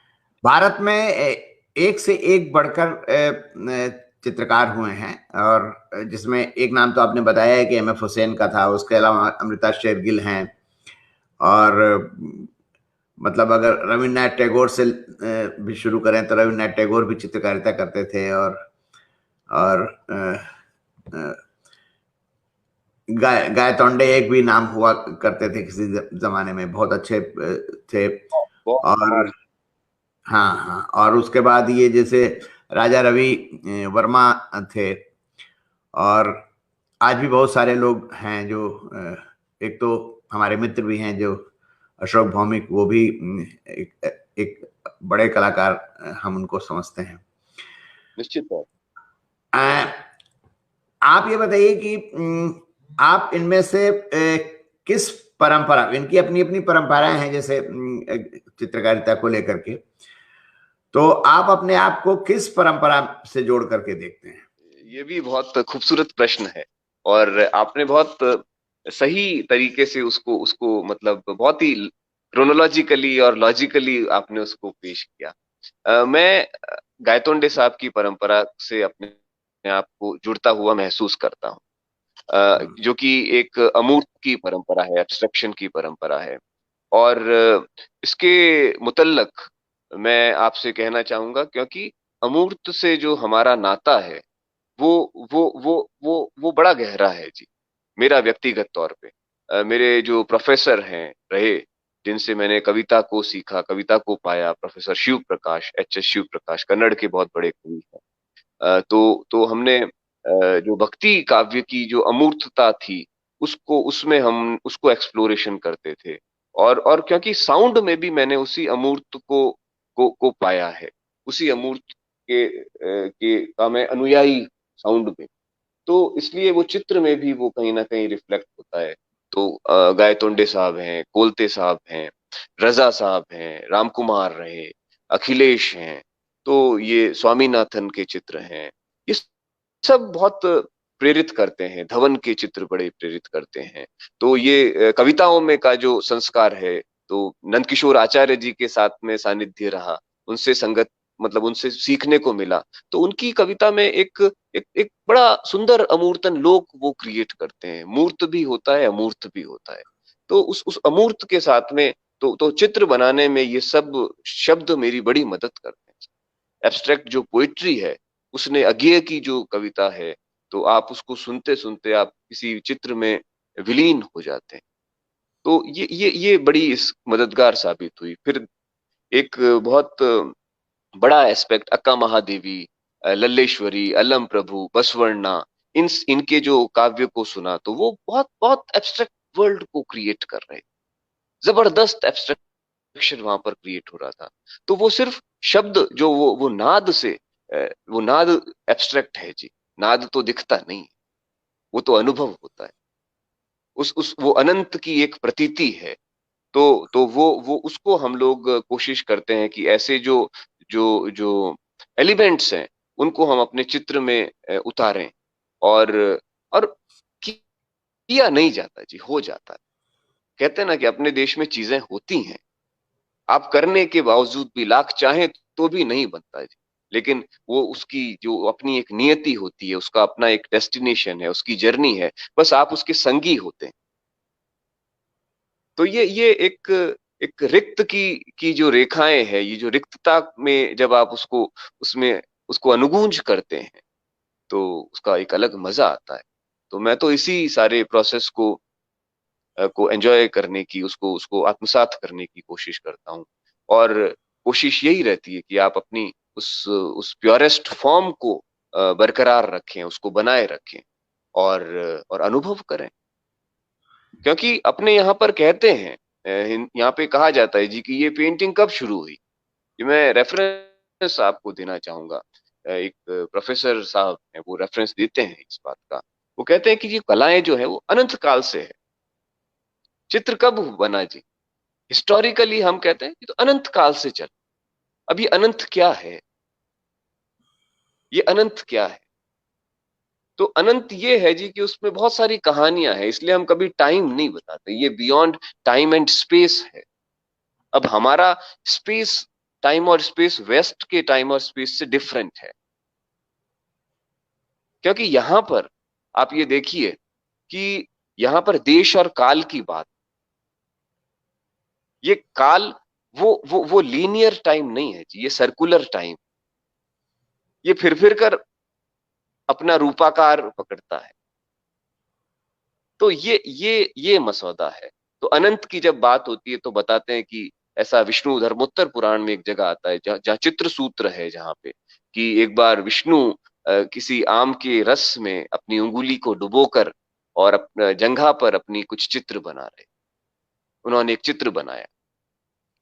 भारत में एक से एक बढ़कर चित्रकार हुए हैं, और जिसमें एक नाम तो आपने बताया है कि एम एफ हुसैन का था, उसके अलावा अमृता शेरगिल हैं, और मतलब अगर रविन्द्रनाथ टैगोर से भी शुरू करें तो रविन्द्रनाथ टैगोर भी चित्रकारिता करते थे, और गाय तोंडे एक भी नाम हुआ करते थे किसी जमाने में, बहुत अच्छे थे। और हाँ हाँ, और उसके बाद ये जैसे राजा रवि वर्मा थे, और आज भी बहुत सारे लोग हैं जो एक तो हमारे मित्र भी हैं जो अशोक भौमिक, वो भी एक बड़े कलाकार हम उनको समझते हैं। निश्चित तौर। आप ये बताइए कि आप इनमें से किस परंपरा, इनकी अपनी अपनी परंपराएं हैं जैसे चित्रकारिता को लेकर के, तो आप अपने आप को किस परंपरा से जोड़ करके देखते हैं? ये भी बहुत खूबसूरत प्रश्न है, और आपने बहुत सही तरीके से उसको उसको मतलब बहुत ही क्रोनोलॉजिकली और लॉजिकली आपने उसको पेश किया। मैं गायतोंडे साहब की परंपरा से अपने आप को जुड़ता हुआ महसूस करता हूँ, जो कि एक अमूर्त की परंपरा है, एब्स्ट्रक्शन की परंपरा है। और इसके मुतल्लक मैं आपसे कहना चाहूंगा, क्योंकि अमूर्त से जो हमारा नाता है वो वो बड़ा गहरा है जी। मेरा व्यक्तिगत तौर पे मेरे जो प्रोफेसर हैं रहे, जिनसे मैंने कविता को सीखा, कविता को पाया, professor Shiv Prakash, H S Shiv Prakash, Kannada के बहुत बड़े कवि हैं। तो हमने जो भक्ति काव्य की जो अमूर्तता थी, उसको उसमें हम उसको एक्सप्लोरेशन करते थे। और क्योंकि साउंड में भी मैंने उसी अमूर्त को पाया है, उसी अमूर्त के का मैं अनुयायी साउंड में। तो इसलिए वो चित्र में भी वो कहीं ना कहीं रिफ्लेक्ट होता है। तो गायतोंडे साहब हैं, कोलते साहब हैं, रजा साहब हैं, राम कुमार रहे, अखिलेश हैं, तो ये स्वामीनाथन के चित्र हैं, ये सब बहुत प्रेरित करते हैं। धवन के चित्र बड़े प्रेरित करते हैं। तो ये कविताओं में का जो संस्कार है, तो नंदकिशोर आचार्य जी के साथ में सानिध्य रहा, उनसे संगत मतलब उनसे सीखने को मिला। तो उनकी कविता में एक बड़ा सुंदर अमूर्तन लोक वो क्रिएट करते हैं। मूर्त भी होता है, अमूर्त भी होता है। तो उस अमूर्त के साथ में तो चित्र बनाने में ये सब शब्द मेरी बड़ी मदद करते हैं। एब्स्ट्रैक्ट जो पोइट्री है, उसने अज्ञेय की जो कविता है, तो आप उसको सुनते सुनते आप किसी चित्र में विलीन हो जाते हैं। तो ये बड़ी इस मददगार साबित हुई। फिर एक बहुत बड़ा एस्पेक्ट अक्का महादेवी, लल्लेश्वरी, अलम प्रभु, बसवर्णा, इनके जो काव्य को सुना तो वो बहुत बहुत एब्स्ट्रैक्ट वर्ल्ड को क्रिएट कर रहे, जबरदस्त एब्स्ट्रैक्शन वहां पर क्रिएट हो रहा था। तो वो सिर्फ शब्द जो वो नाद से, वो नाद एब्स्ट्रैक्ट है जी, नाद तो दिखता नहीं है, वो तो अनुभव होता है, उस वो अनंत की एक प्रतीति है। तो वो उसको हम लोग कोशिश करते हैं कि ऐसे जो जो जो एलिमेंट्स हैं उनको हम अपने चित्र में उतारें। और और किया नहीं जाता जी, हो जाता है। कहते हैं ना कि अपने देश में चीजें होती हैं, आप करने के बावजूद भी लाख चाहें तो भी नहीं बनता जी। लेकिन वो उसकी जो अपनी एक नियति होती है, उसका अपना एक डेस्टिनेशन है, उसकी जर्नी है, बस आप उसके संगी होते हैं। तो ये एक रिक्त की जो रेखाएं हैं, ये जो रिक्तता में जब आप उसमें उसको अनुगूंज करते हैं तो उसका एक अलग मजा आता है। तो मैं तो इसी सारे प्रोसेस को एंजॉय करने की, उसको उसको आत्मसात करने की कोशिश करता हूँ। और कोशिश यही रहती है कि आप अपनी उस प्योरेस्ट फॉर्म को बरकरार रखें, उसको बनाए रखें और अनुभव करें। क्योंकि अपने यहाँ पर कहते हैं, यहाँ पे कहा जाता है जी कि ये पेंटिंग कब शुरू हुई। ये मैं रेफरेंस आपको देना चाहूंगा। एक प्रोफेसर साहब हैं, वो रेफरेंस देते हैं इस बात का। वो कहते हैं कि ये कलाएं जो है वो अनंत काल से है। चित्र कब बना जी? हिस्टोरिकली हम कहते हैं कि तो अनंत काल से चल। अब ये अनंत क्या है? ये अनंत क्या है? तो अनंत ये है जी कि उसमें बहुत सारी कहानियां हैं, इसलिए हम कभी टाइम नहीं बताते। ये बियॉन्ड टाइम एंड स्पेस है। अब हमारा स्पेस, टाइम और स्पेस वेस्ट के टाइम और स्पेस से डिफरेंट है। क्योंकि यहां पर आप ये देखिए कि यहां पर देश और काल की बात, ये काल वो लीनियर टाइम नहीं है जी, ये सर्कुलर टाइम। ये फिर कर अपना रूपाकार पकड़ता है। तो ये मसौदा है। तो अनंत की जब बात होती है तो बताते हैं कि ऐसा विष्णु धर्मोत्तर पुराण में एक जगह आता है जहाँ चित्र सूत्र है, जहाँ पे कि एक बार विष्णु किसी आम के रस में अपनी उंगली को डुबोकर और अपना जंघा पर अपनी कुछ चित्र बना रहे। उन्होंने एक चित्र बनाया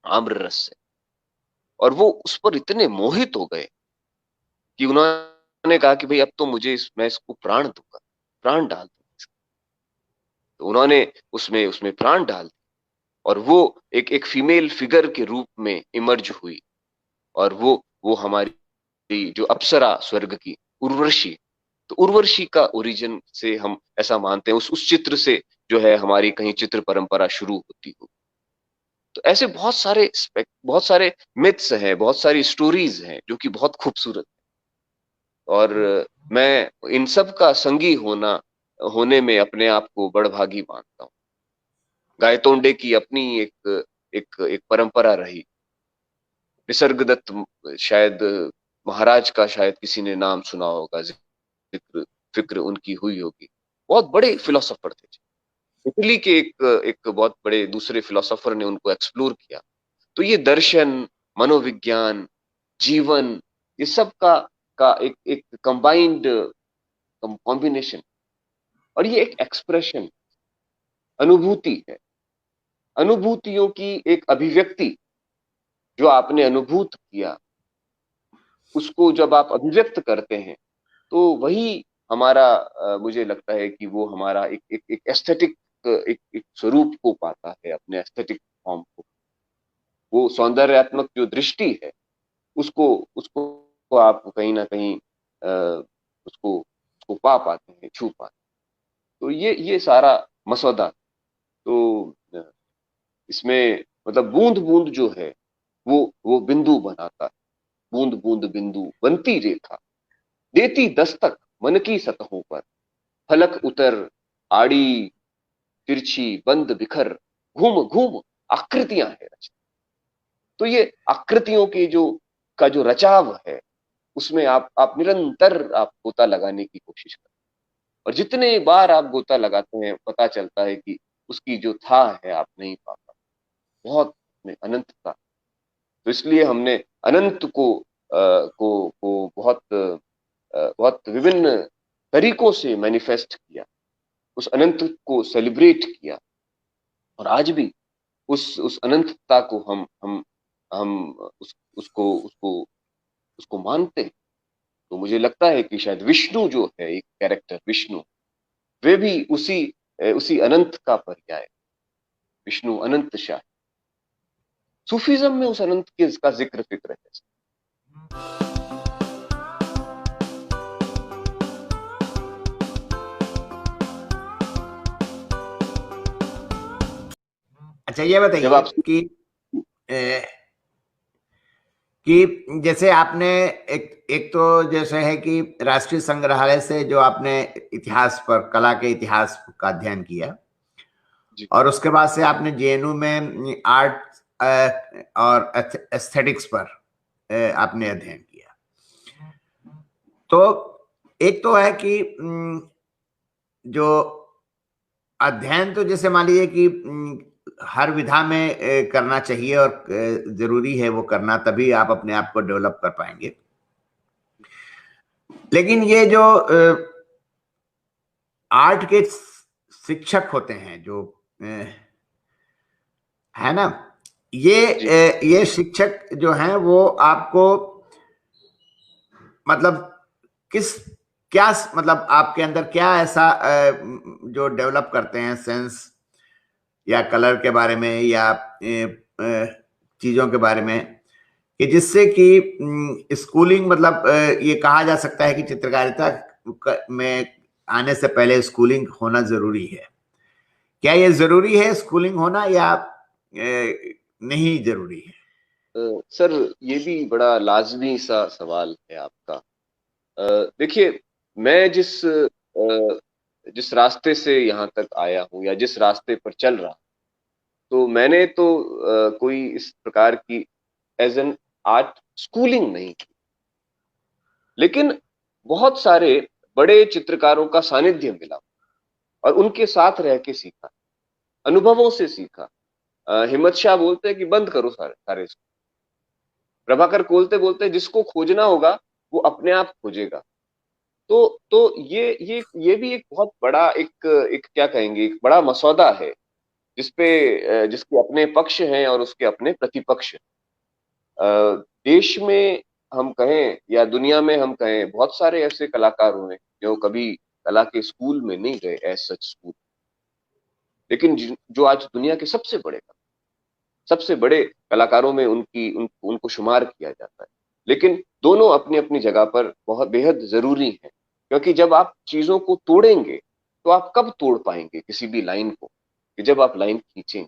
आम्र रस से, और वो उस पर इतने मोहित हो गए कि उन्होंने कहा कि भाई अब तो मैं इसको प्राण दूंगा, प्राण डाल दूंगा। तो उन्होंने उसमें उसमें प्राण डाल, और वो एक फीमेल फिगर के रूप में इमर्ज हुई। और वो हमारी जो अप्सरा स्वर्ग की उर्वशी, तो उर्वशी का ओरिजिन से हम ऐसा मानते हैं, उस चित्र से जो है हमारी कहीं चित्र परंपरा शुरू होती हो। तो ऐसे बहुत सारे मिथ्स हैं, बहुत सारी स्टोरीज हैं जो कि बहुत खूबसूरत। और मैं इन सब का संगी होने में अपने आप को बड़भागी मानता हूँ। गायतोंडे की अपनी एक परंपरा रही। निसर्गदत्त, शायद महाराज का शायद किसी ने नाम सुना होगा, जिक्र फिक्र उनकी हुई होगी। बहुत बड़े फिलोसोफर थे। इटली के एक बहुत बड़े दूसरे फिलोसोफर ने उनको एक्सप्लोर किया। तो ये दर्शन, मनोविज्ञान, जीवन, ये सब का एक कंबाइंड कॉम्बिनेशन, और ये एक एक्सप्रेशन, अनुभूति है। अनुभूतियों की एक अभिव्यक्ति, जो आपने अनुभूत किया उसको जब आप अभिव्यक्त करते हैं तो वही हमारा, मुझे लगता है कि वो हमारा एक एस्थेटिक, एक स्वरूप को पाता है, अपने एस्थेटिक फॉर्म को। वो सौंदर्यात्मक जो दृष्टि है उसको उसको आप कहीं ना कहीं उसको उसको पा पाते हैं, छू पाते हैं। तो ये सारा मसौदा, तो इसमें मतलब बूंद बूंद जो है वो बिंदु बनाता है। बूंद बूंद बिंदु बनती रेखा, देती दस्तक मन की सतहों पर, फलक उतर आड़ी तिरछी बंद बिखर, घूम घूम आकृतियां है रचना। तो ये आकृतियों के जो रचाव है, उसमें आप निरंतर आप गोता लगाने की कोशिश करते हैं। और जितने बार आप गोता लगाते हैं पता चलता है कि उसकी जो था है आप नहीं पा पाए, बहुत में अनंत था। तो इसलिए हमने अनंत को बहुत विभिन्न तरीकों से मैनिफेस्ट किया, उस अनंत को सेलिब्रेट किया, और आज भी उस अनंतता को हम उसको मानते हैं। तो मुझे लगता है कि शायद विष्णु जो है, एक कैरेक्टर विष्णु, वे भी उसी अनंत का पर्याय है। विष्णु अनंत शाह, सूफीज्म में उस अनंत के का जिक्र फिक्र है। अच्छा ये जब बताइए आप कि जैसे आपने एक तो जैसे है कि राष्ट्रीय संग्रहालय से जो आपने इतिहास पर, कला के इतिहास का अध्ययन किया, जी, और उसके बाद से आपने जेएनयू में आर्ट और एस्थेटिक्स पर आपने अध्ययन किया। तो एक तो है कि जो अध्ययन, तो जैसे मान लीजिए कि हर विधा में करना चाहिए और जरूरी है वो करना, तभी आप अपने आप को डेवलप कर पाएंगे। लेकिन ये जो आर्ट के शिक्षक होते हैं जो है ना, ये शिक्षक जो हैं वो आपको मतलब क्या मतलब आपके अंदर क्या ऐसा जो डेवलप करते हैं सेंस या कलर के बारे में या चीजों के बारे में, कि जिससे कि स्कूलिंग मतलब ये कहा जा सकता है कि चित्रकारिता में आने से पहले स्कूलिंग होना जरूरी है। क्या ये जरूरी है स्कूलिंग होना या नहीं जरूरी है? सर, ये भी बड़ा लाजमी सा सवाल है आपका। देखिए, मैं जिस रास्ते से यहाँ तक आया हूँ या जिस रास्ते पर चल रहा, तो मैंने तो कोई इस प्रकार की एज एन आर्ट स्कूलिंग नहीं की, लेकिन बहुत सारे बड़े चित्रकारों का सानिध्य मिला और उनके साथ रह के सीखा, अनुभवों से सीखा। हिम्मत शाह बोलते हैं कि बंद करो सारे सारे स्कूल। प्रभाकर बोलते बोलते जिसको खोजना होगा वो अपने आप खोजेगा। तो ये भी एक बहुत बड़ा एक एक क्या कहेंगे, एक बड़ा मसौदा है जिसपे जिसके अपने पक्ष हैं और उसके अपने प्रतिपक्ष। देश में हम कहें या दुनिया में हम कहें, बहुत सारे ऐसे कलाकार हुए जो कभी कला के स्कूल में नहीं गए, एज सच स्कूल, लेकिन जो आज दुनिया के सबसे बड़े कलाकारों में उनको शुमार किया जाता है। लेकिन दोनों अपनी अपनी जगह पर बहुत बेहद जरूरी है, क्योंकि जब आप चीजों को तोड़ेंगे तो आप कब तोड़ पाएंगे किसी भी लाइन को, कि जब आप लाइन खींचेंगे।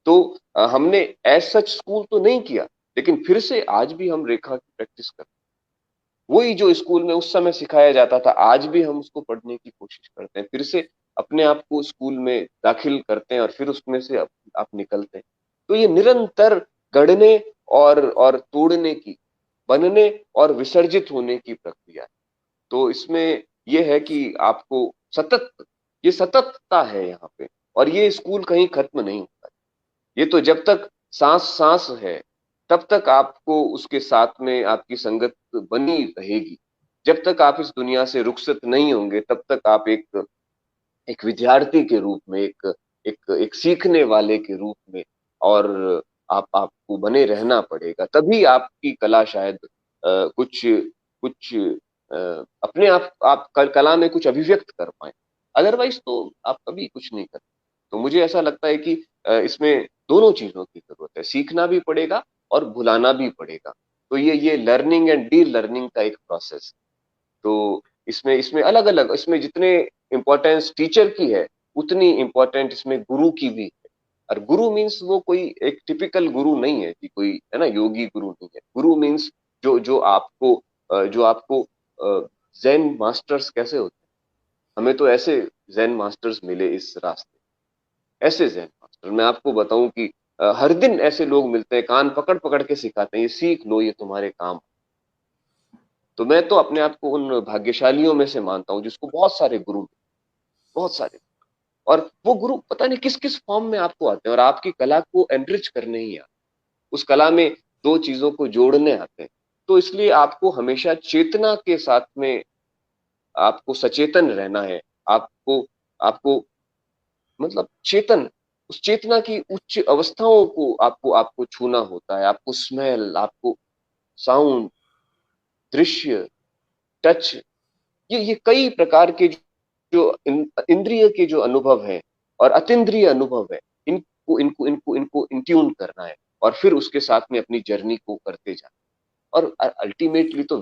तो हमने एज सच स्कूल तो नहीं किया, लेकिन फिर से आज भी हम रेखा की प्रैक्टिस करते हैं। वही जो स्कूल में उस समय सिखाया जाता था, आज भी हम उसको पढ़ने की कोशिश करते हैं, फिर से अपने आप को स्कूल में दाखिल करते हैं और फिर उसमें से आप निकलते हैं। तो ये निरंतर गढ़ने और तोड़ने की, बनने और विसर्जित होने की प्रक्रिया है। तो इसमें यह है कि आपको ये सततता है यहाँ पे, और ये स्कूल कहीं खत्म नहीं होता। ये तो जब तक सांस सांस है तब तक आपको उसके साथ में आपकी संगत बनी रहेगी। जब तक आप इस दुनिया से रुखसत नहीं होंगे तब तक आप एक एक विद्यार्थी के रूप में, एक सीखने वाले के रूप में, और आपको बने रहना पड़ेगा। तभी आपकी कला शायद कुछ कुछ अपने आप कला में कुछ अभिव्यक्त कर पाए, अदरवाइज तो आप कभी कुछ नहीं कर। तो मुझे ऐसा लगता है कि इसमें दोनों चीजों की जरूरत है, सीखना भी पड़ेगा और भुलाना भी पड़ेगा। तो ये लर्निंग एंड डी लर्निंग का एक प्रोसेस। तो इसमें अलग अलग, इसमें जितने इम्पोर्टेंस टीचर की है उतनी इम्पोर्टेंट इसमें गुरु की भी है। और गुरु मीन्स वो कोई एक टिपिकल गुरु नहीं है कि कोई है ना योगी गुरु नहीं है। गुरु मीन्स जो आपको ज़ेन मास्टर्स कैसे होते हैं, हमें तो ऐसे ज़ेन मास्टर्स मिले इस रास्ते। ऐसे ज़ेन मास्टर मैं आपको बताऊं कि हर दिन ऐसे लोग मिलते हैं, कान पकड़ पकड़ के सिखाते हैं, ये सीख लो, ये तुम्हारे काम। तो मैं तो अपने आप को उन भाग्यशालियों में से मानता हूँ जिसको बहुत सारे गुरु, बहुत सारे। और वो गुरु पता नहीं किस किस फॉर्म में आपको आते हैं और आपकी कला को एनरिच करने ही आते हैं। उस कला में दो चीजों को जोड़ने आते हैं। तो इसलिए आपको हमेशा चेतना के साथ में आपको सचेतन रहना है। आपको आपको मतलब चेतन, उस चेतना की उच्च अवस्थाओं को आपको आपको छूना होता है। आपको स्मेल, आपको साउंड, दृश्य, टच, ये कई प्रकार के जो इंद्रिय के जो अनुभव है और अतीन्द्रिय अनुभव है, इनको इनको इनको इनको इंट्यून करना है और फिर उसके साथ में अपनी जर्नी को करते जाना। और अल्टीमेटली तो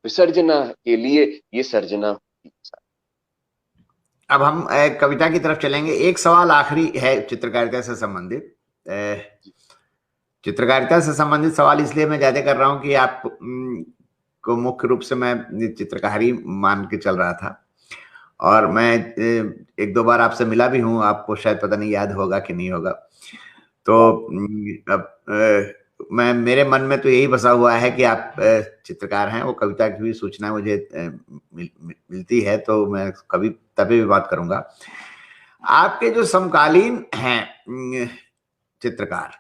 विसर्जना के लिए ये सर्जना होती है। अब हम कविता की तरफ चलेंगे। एक सवाल आखिरी है चित्रकारिता से संबंधित। चित्रकारिता से संबंधित सवाल इसलिए मैं ज्यादा कर रहा हूं कि आप को मुख्य रूप से मैं चित्रकारी मान के चल रहा था, और मैं एक दो बार आपसे मिला भी हूं, आपको शायद पता नहीं याद होगा कि नहीं होगा। तो अब मैं मेरे मन में तो यही बसा हुआ है कि आप चित्रकार हैं। वो कविता की भी सूचना मुझे मिलती है तो मैं कभी तभी भी बात करूंगा। आपके जो समकालीन हैं चित्रकार,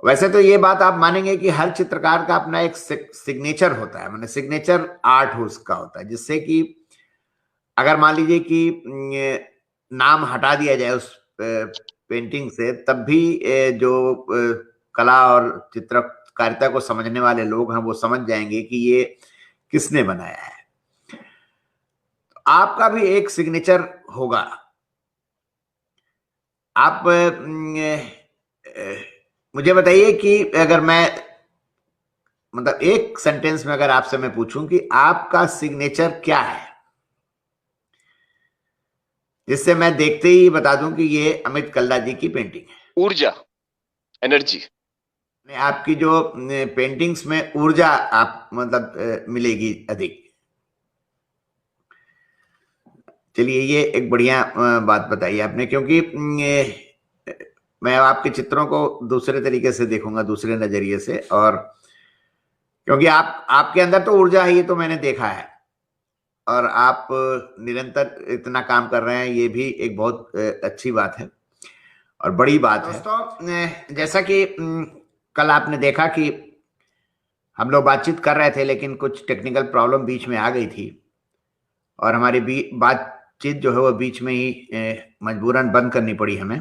वैसे तो ये बात आप मानेंगे कि हर चित्रकार का अपना एक सिग्नेचर होता है, माने सिग्नेचर आर्ट उसका होता है, जिससे कि अगर मान लीजिए कि नाम हटा दिया जाए उस पेंटिंग से, तब भी जो कला और चित्रकारिता को समझने वाले लोग हैं वो समझ जाएंगे कि ये किसने बनाया है। आपका भी एक सिग्नेचर होगा। आप मुझे बताइए कि अगर मैं मतलब एक सेंटेंस में अगर आपसे मैं पूछूं कि आपका सिग्नेचर क्या है, जिससे मैं देखते ही बता दूं कि ये अमित कल्ला जी की पेंटिंग है। ऊर्जा, एनर्जी। आपकी जो पेंटिंग्स में ऊर्जा आप मतलब मिलेगी अधिक। चलिए, ये एक बढ़िया बात बताई आपने, क्योंकि मैं आपके चित्रों को दूसरे तरीके से देखूंगा, दूसरे नजरिए से, और क्योंकि आपके अंदर तो ऊर्जा है, ये तो मैंने देखा है, और आप निरंतर इतना काम कर रहे हैं, ये भी एक बहुत अच्छी बात है और बड़ी बात है। दोस्तों, जैसा कि कल आपने देखा कि हम लोग बातचीत कर रहे थे, लेकिन कुछ टेक्निकल प्रॉब्लम बीच में आ गई थी और हमारी बातचीत जो है वो बीच में ही मजबूरन बंद करनी पड़ी हमें।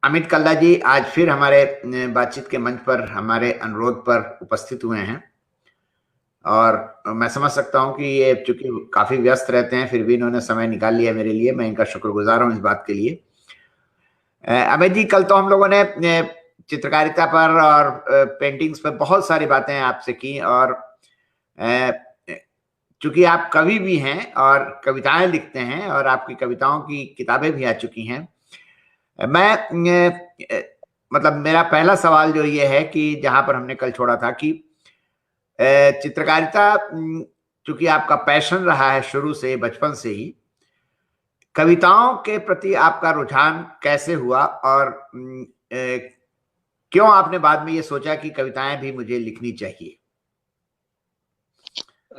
अमित कल्ला जी आज फिर हमारे बातचीत के मंच पर हमारे अनुरोध पर उपस्थित हुए हैं, और मैं समझ सकता हूं कि ये चूंकि काफी व्यस्त रहते हैं, फिर भी इन्होंने समय निकाल लिया मेरे लिए। मैं इनका शुक्रगुजार हूं इस बात के लिए। अमित जी, कल तो हम लोगों ने चित्रकारिता पर और पेंटिंग्स पर बहुत सारी बातें आपसे की, और चूंकि आप कवि भी हैं और कविताएं लिखते हैं और आपकी कविताओं की किताबें भी आ चुकी हैं, मैं मतलब मेरा पहला सवाल जो ये है कि जहां पर हमने कल छोड़ा था कि चित्रकारिता चूंकि आपका पैशन रहा है शुरू से, बचपन से ही, कविताओं के प्रति आपका रुझान कैसे हुआ, और क्यों आपने बाद में ये सोचा कि कविताएं भी मुझे लिखनी चाहिए?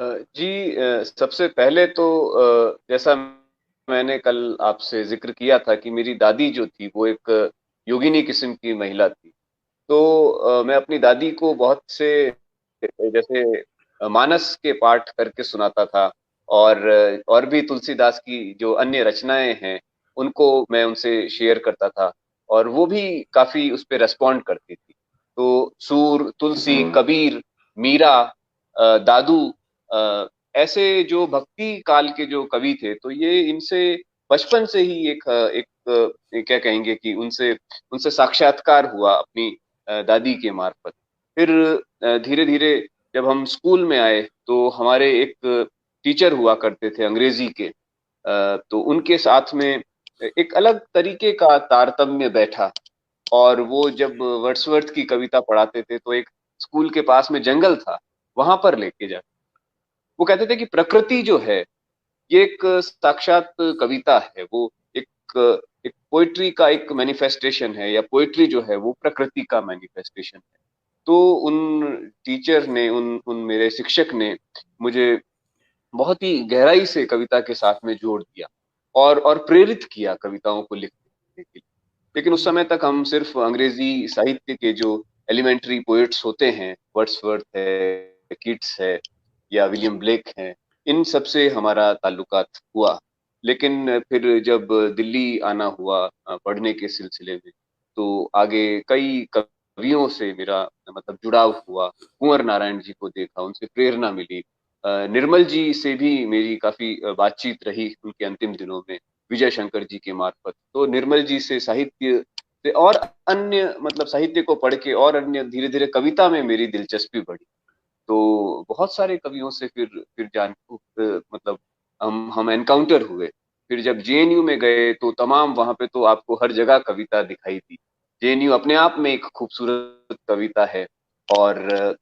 जी, सबसे पहले तो जैसा मैंने कल आपसे जिक्र किया था कि मेरी दादी जो थी वो एक योगिनी किस्म की महिला थी। तो मैं अपनी दादी को बहुत से जैसे मानस के पाठ करके सुनाता था, और भी तुलसीदास की जो अन्य रचनाएं हैं उनको मैं उनसे शेयर करता था, और वो भी काफी उस पर रेस्पॉन्ड करती थी। तो सूर, तुलसी, कबीर, मीरा, दादू, ऐसे जो भक्ति काल के जो कवि थे, तो ये इनसे बचपन से ही एक क्या कहेंगे कि उनसे उनसे साक्षात्कार हुआ अपनी दादी के मार्फत। फिर धीरे धीरे जब हम स्कूल में आए तो हमारे एक टीचर हुआ करते थे अंग्रेजी के, तो उनके साथ में एक अलग तरीके का तारतम्य बैठा। और वो जब वर्ड्सवर्थ की कविता पढ़ाते थे तो एक स्कूल के पास में जंगल था, वहां पर लेके जाते। वो कहते थे कि प्रकृति जो है ये एक साक्षात कविता है, वो एक एक पोइट्री का एक मैनिफेस्टेशन है, या पोइट्री जो है वो प्रकृति का मैनिफेस्टेशन है। तो उन टीचर ने, उन उन मेरे शिक्षक ने मुझे बहुत ही गहराई से कविता के साथ में जोड़ दिया और प्रेरित किया कविताओं को लिखने के लिए। लेकिन उस समय तक हम सिर्फ अंग्रेजी साहित्य के जो एलिमेंट्री पोएट्स होते हैं, वर्ड्सवर्थ है, कीट्स है या विलियम ब्लेक है, इन सब से हमारा ताल्लुकात हुआ। लेकिन फिर जब दिल्ली आना हुआ पढ़ने के सिलसिले में, तो आगे कई कवियों से मेरा मतलब जुड़ाव हुआ। कुंवर नारायण जी को देखा, उनसे प्रेरणा मिली। निर्मल जी से भी मेरी काफी बातचीत रही उनके अंतिम दिनों में, विजय शंकर जी के मार्फत। तो निर्मल जी से साहित्य से और अन्य मतलब साहित्य को पढ़ के और अन्य धीरे धीरे कविता में मेरी दिलचस्पी बढ़ी। तो बहुत सारे कवियों से फिर जान मतलब हम एनकाउंटर हुए। फिर जब जेएनयू में गए तो तमाम वहां पे तो आपको हर जगह कविता दिखाई दी। जेएनयू अपने आप में एक खूबसूरत कविता है। और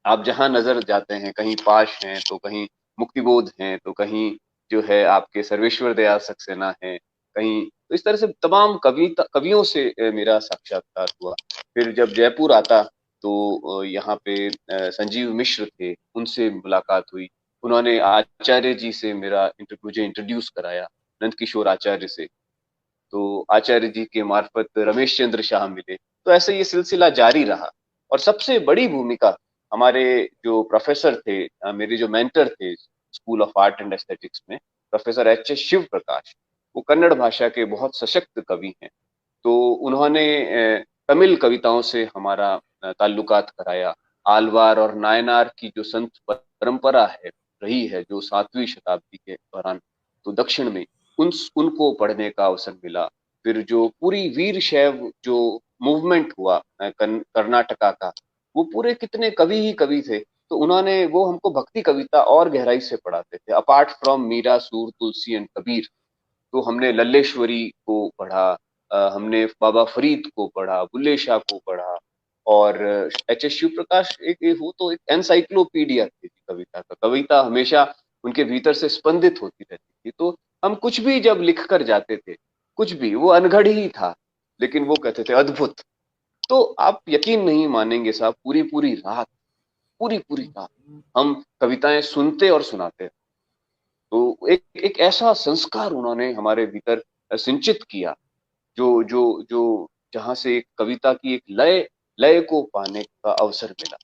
आप जहां नजर जाते हैं, कहीं पाश हैं तो कहीं मुक्तिबोध हैं तो कहीं जो है आपके सर्वेश्वर दयाल सक्सेना है, कहीं तो इस तरह से तमाम कवियों से मेरा साक्षात्कार हुआ। फिर जब जयपुर आता तो यहाँ पे संजीव मिश्र थे, उनसे मुलाकात हुई। उन्होंने आचार्य जी से मुझे इंट्रोड्यूस कराया, नंदकिशोर आचार्य से। तो आचार्य जी के मार्फत रमेश चंद्र शाह मिले। तो ऐसे ये सिलसिला जारी रहा। और सबसे बड़ी भूमिका हमारे जो प्रोफेसर थे, मेरे जो मेंटर थे school of art and aesthetics में, प्रोफेसर एच शिव प्रकाश, वो कन्नड़ भाषा के बहुत सशक्त कवि हैं। तो उन्होंने तमिल कविताओं से हमारा ताल्लुकात कराया। आलवार और नायनार की जो संत परंपरा है रही है, जो 7वीं शताब्दी के दौरान तो दक्षिण में उनको पढ़ने का अवसर मिला। फिर जो पूरी वीर शैव जो मूवमेंट हुआ कर्नाटका का, वो पूरे कितने कवि ही कवि थे। तो उन्होंने वो हमको भक्ति कविता और गहराई से पढ़ाते थे। अपार्ट फ्रॉम मीरा, सूर, तुलसी एंड कबीर, तो हमने लल्लेश्वरी को पढ़ा, हमने बाबा फरीद को पढ़ा, बुल्ले शाह को पढ़ा। और एच एस शिव प्रकाश वो तो एक एनसाइक्लोपीडिया थी कविता का। कविता हमेशा उनके भीतर से स्पंदित होती रहती थी। तो हम कुछ भी जब लिख कर जाते थे, कुछ भी, वो अनघड़ ही था, लेकिन वो कहते थे अद्भुत। तो आप यकीन नहीं मानेंगे साहब, पूरी पूरी पूरी रात हम कविताएं सुनते और सुनाते। तो एक ऐसा संस्कार उन्होंने हमारे भीतर सिंचित किया, जो जो जो जहां से एक कविता की एक लय लय को पाने का अवसर मिला।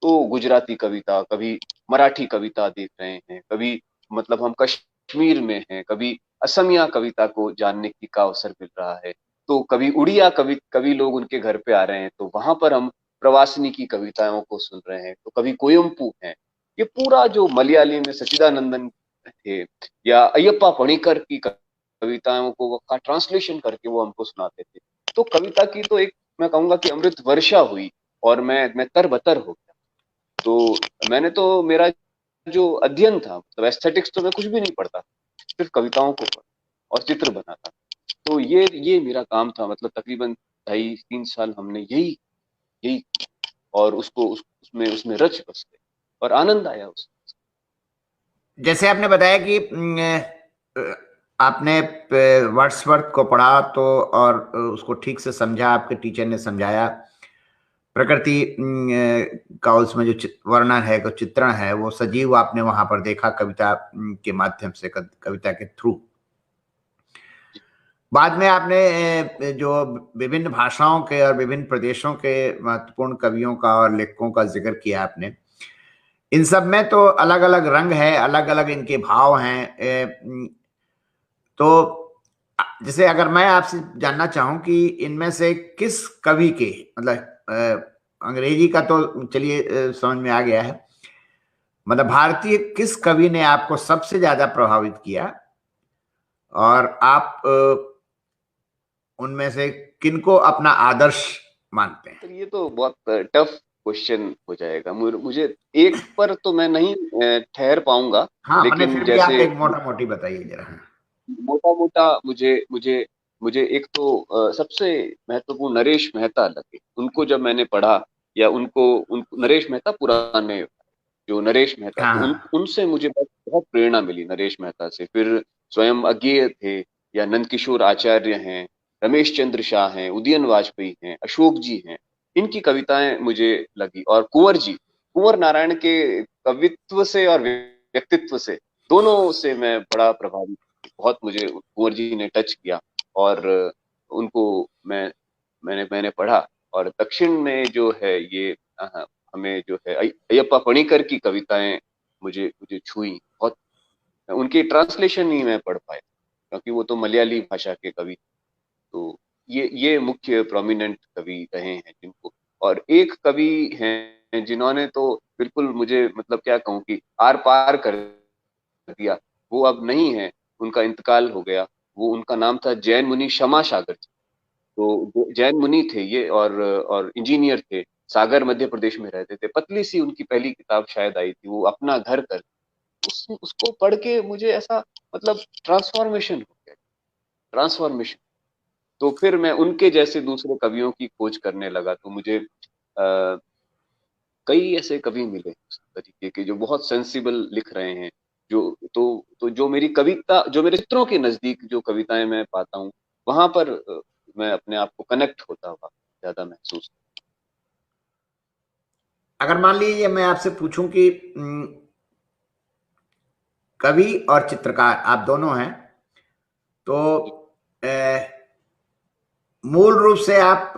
तो गुजराती कविता, कभी मराठी कविता देख रहे हैं, कभी मतलब हम कश्मीर में हैं, कभी असमिया कविता को जानने की का अवसर मिल रहा है। तो कभी उड़िया कवि कवि लोग उनके घर पे आ रहे हैं, तो वहां पर हम प्रवासिनी की कविताओं को सुन रहे हैं। तो कभी कोयम्पू है। ये पूरा जो मलयाली में सचिदानंदन थे या अयप्पा पणिकर की कविताओं को का ट्रांसलेशन करके वो हमको सुनाते थे। तो कविता की तो एक, मैं कहूंगा कि अमृत वर्षा हुई। और मैं तरबतर हो गया। तो मैंने तो मेरा जो अध्ययन था, मतलब एस्थेटिक्स, तो मैं कुछ भी नहीं पढ़ता, सिर्फ कविताओं को पढ़ और चित्र बनाता। तो ये मेरा काम था। मतलब तकरीबन 2.5-3 साल हमने यही यही और उसमें उसमें रच बस गए और आनंद आया उस। जैसे आपने बताया कि आपने वर्ड्सवर्थ को पढ़ा तो और उसको ठीक से समझा, आपके टीचर ने समझाया। प्रकृति का उसमें जो वर्णन है, जो चित्रण है, वो सजीव आपने वहां पर देखा कविता के माध्यम से, कविता के थ्रू। बाद में आपने जो विभिन्न भाषाओं के और विभिन्न प्रदेशों के महत्वपूर्ण कवियों का और लेखकों का जिक्र किया आपने। इन सब में तो अलग अलग रंग है, अलग अलग इनके भाव हैं। तो जैसे अगर मैं आपसे जानना चाहूं कि इनमें से किस कवि के, मतलब अंग्रेजी का तो चलिए समझ में आ गया है, मतलब भारतीय किस कवि ने आपको सबसे ज्यादा प्रभावित किया, और आप उनमें से किनको अपना आदर्श मानते हैं? तो ये तो बहुत टफ क्वेश्चन हो जाएगा। मुझे एक पर तो मैं नहीं ठहर पाऊंगा। हाँ, मैंने लेकिन फिर भी आप जैसे एक मोटा मोटी बताइए जरा। मोटा मोटा मुझे मुझे मुझे एक तो सबसे महत्वपूर्ण नरेश मेहता लगे। उनको जब मैंने पढ़ा, या उनको नरेश मेहता पुराने, जो नरेश मेहता थे, हाँ, उनसे मुझे बहुत बहुत प्रेरणा मिली, नरेश मेहता से। फिर स्वयं अज्ञेय थे, या नंदकिशोर आचार्य हैं, रमेश चंद्र शाह हैं, उदयन वाजपेयी हैं, अशोक जी हैं। इनकी कविताएं मुझे लगी। और कुंवर नारायण के कवित्व से और व्यक्तित्व से, दोनों से मैं बड़ा प्रभावित, बहुत मुझे कुंवर जी ने टच किया और उनको मैंने पढ़ा। और दक्षिण में जो है ये हमें जो है अयप्पा पणिकर की कविताएं मुझे मुझे छुई बहुत। उनकी ट्रांसलेशन ही मैं पढ़ पाया क्योंकि वो तो मलयाली भाषा के कवि। तो ये मुख्य प्रोमिनेंट कवि रहे हैं जिनको। और एक कवि हैं जिन्होंने तो बिल्कुल मुझे मतलब क्या कहूँ कि आर पार कर दिया, वो अब नहीं है, उनका इंतकाल हो गया। वो उनका नाम था जैन मुनि क्षमा सागर जी। तो जैन मुनि थे ये और इंजीनियर थे, सागर मध्य प्रदेश में रहते थे। पतली सी उनकी पहली किताब शायद आई थी, वो अपना घर कर। उसको पढ़ के मुझे ऐसा मतलब ट्रांसफॉर्मेशन हो गया, ट्रांसफॉर्मेशन। तो फिर मैं उनके जैसे दूसरे कवियों की खोज करने लगा। तो मुझे कई ऐसे कवि मिले उस तरीके के जो बहुत सेंसिबल लिख रहे हैं, जो तो जो मेरी कविता, जो मेरे चित्रों के नजदीक जो कविताएं मैं पाता हूँ, वहां पर मैं अपने आप को कनेक्ट होता हुआ ज्यादा महसूस। अगर मान लीजिए मैं आपसे पूछूं कि कवि और चित्रकार आप दोनों हैं, तो मूल रूप से आप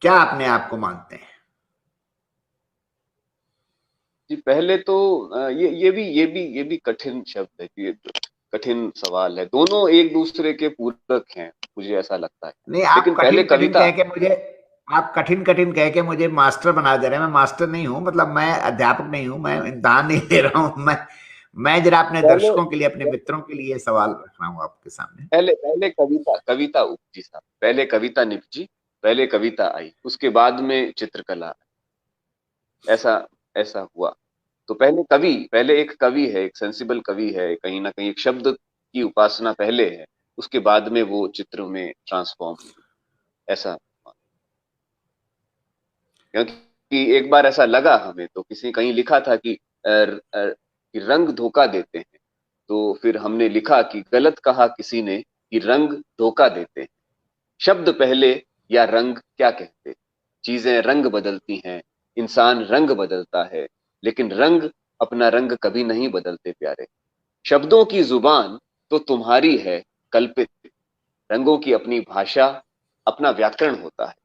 क्या अपने आप को मानते हैं? जी पहले तो ये भी कठिन शब्द है, ये कठिन सवाल है। दोनों एक दूसरे के पूरक हैं, मुझे ऐसा लगता है। नहीं, आप लेकिन पहले कठिन कठिन कविता। कह के मुझे आप कठिन कठिन कह के मुझे मास्टर बना दे रहे हैं। मैं मास्टर नहीं हूं, मतलब मैं अध्यापक नहीं हूं, मैं इम्तिहान नहीं ले रहा हूं। मैं जरा अपने पहले दर्शकों के लिए, अपने मित्रों के लिए सवाल रख रहा हूं आपके सामने। पहले पहले कविता कविता उपजी साहब, पहले कविता निपजी, पहले कविता आई, उसके बाद में चित्रकला। ऐसा ऐसा हुआ। तो पहले एक कवि है, एक सेंसिबल कवि है, कहीं ना कहीं एक शब्द की उपासना पहले है, उसके बाद में वो चित्र में ट्रांसफॉर्म, ऐसा। क्योंकि एक बार ऐसा लगा हमें, तो किसी कहीं लिखा था कि रंग धोखा देते हैं। तो फिर हमने लिखा कि गलत कहा किसी ने कि रंग धोखा देते हैं। शब्द पहले या रंग क्या कहते। चीजें रंग बदलती हैं, इंसान रंग बदलता है, लेकिन रंग अपना रंग कभी नहीं बदलते प्यारे। शब्दों की जुबान तो तुम्हारी है कल्पित, रंगों की अपनी भाषा, अपना व्याकरण होता है।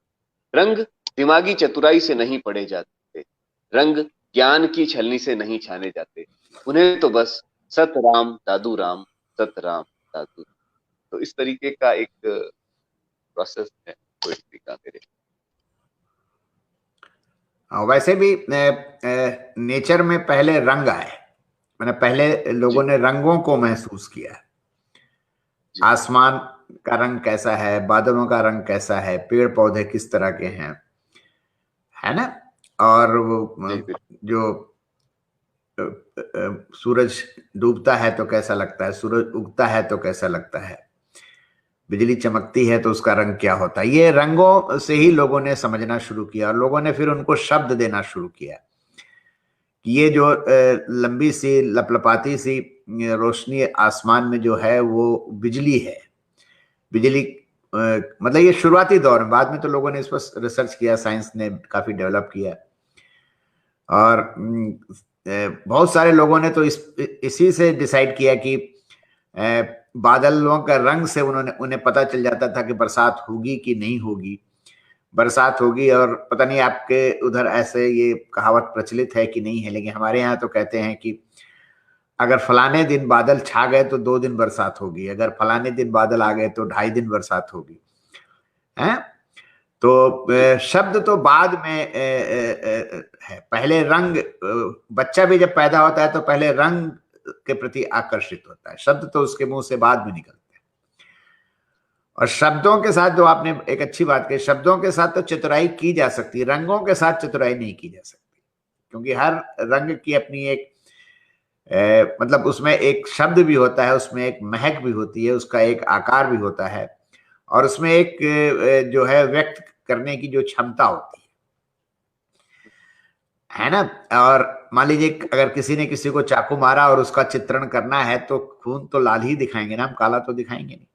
रंग दिमागी चतुराई से नहीं पढ़े जाते, रंग ज्ञान की छलनी से नहीं छाने जाते। उन्हें तो बस सत राम दादू राम, सत राम दादू। तो इस तरीके का एक प्रोसेस है पोएट्री का मेरे। वैसे भी नेचर में पहले रंग आए, मैंने पहले लोगों जी ने रंगों को महसूस किया। जी आसमान का रंग कैसा है, बादलों का रंग कैसा है, पेड़ पौधे किस तरह के हैं, है ना। और वो जी बिल्कुल। जो सूरज डूबता है तो कैसा लगता है, सूरज उगता है तो कैसा लगता है, बिजली चमकती है तो उसका रंग क्या होता है, ये रंगों से ही लोगों ने समझना शुरू किया। और लोगों ने फिर उनको शब्द देना शुरू किया कि ये जो लंबी सी लपलपाती सी रोशनी आसमान में जो है वो बिजली है। बिजली मतलब ये शुरुआती दौर में, बाद में तो लोगों ने इस पर रिसर्च किया, साइंस ने काफी डेवलप किया। और बहुत सारे लोगों ने तो इसी से डिसाइड किया कि बादलों का रंग से उन्हें पता चल जाता था कि बरसात होगी कि नहीं होगी, बरसात होगी। और पता नहीं आपके उधर ऐसे ये कहावत प्रचलित है कि नहीं है, लेकिन हमारे यहाँ तो कहते हैं कि अगर फलाने दिन बादल छा गए तो 2 दिन बरसात होगी, अगर फलाने दिन बादल आ गए तो 2.5 दिन बरसात होगी, है। तो शब्द तो बाद में है। पहले रंग, बच्चा भी जब पैदा होता है तो पहले रंग के प्रति आकर्षित होता है, शब्द तो उसके मुंह से बाद में निकलते हैं। और शब्दों के साथ, जो आपने एक अच्छी बात कही, शब्दों के साथ तो चतुराई की जा सकती है, रंगों के साथ चतुराई नहीं की जा सकती, क्योंकि हर रंग की अपनी एक मतलब उसमें एक शब्द भी होता है, उसमें एक महक भी होती है, उसका एक आकार भी होता है, और उसमें एक जो है व्यक्त करने की जो क्षमता होती है ना। और मान लीजिए अगर किसी ने किसी को चाकू मारा और उसका चित्रण करना है तो खून तो लाल ही दिखाएंगे ना, हम काला तो दिखाएंगे नहीं।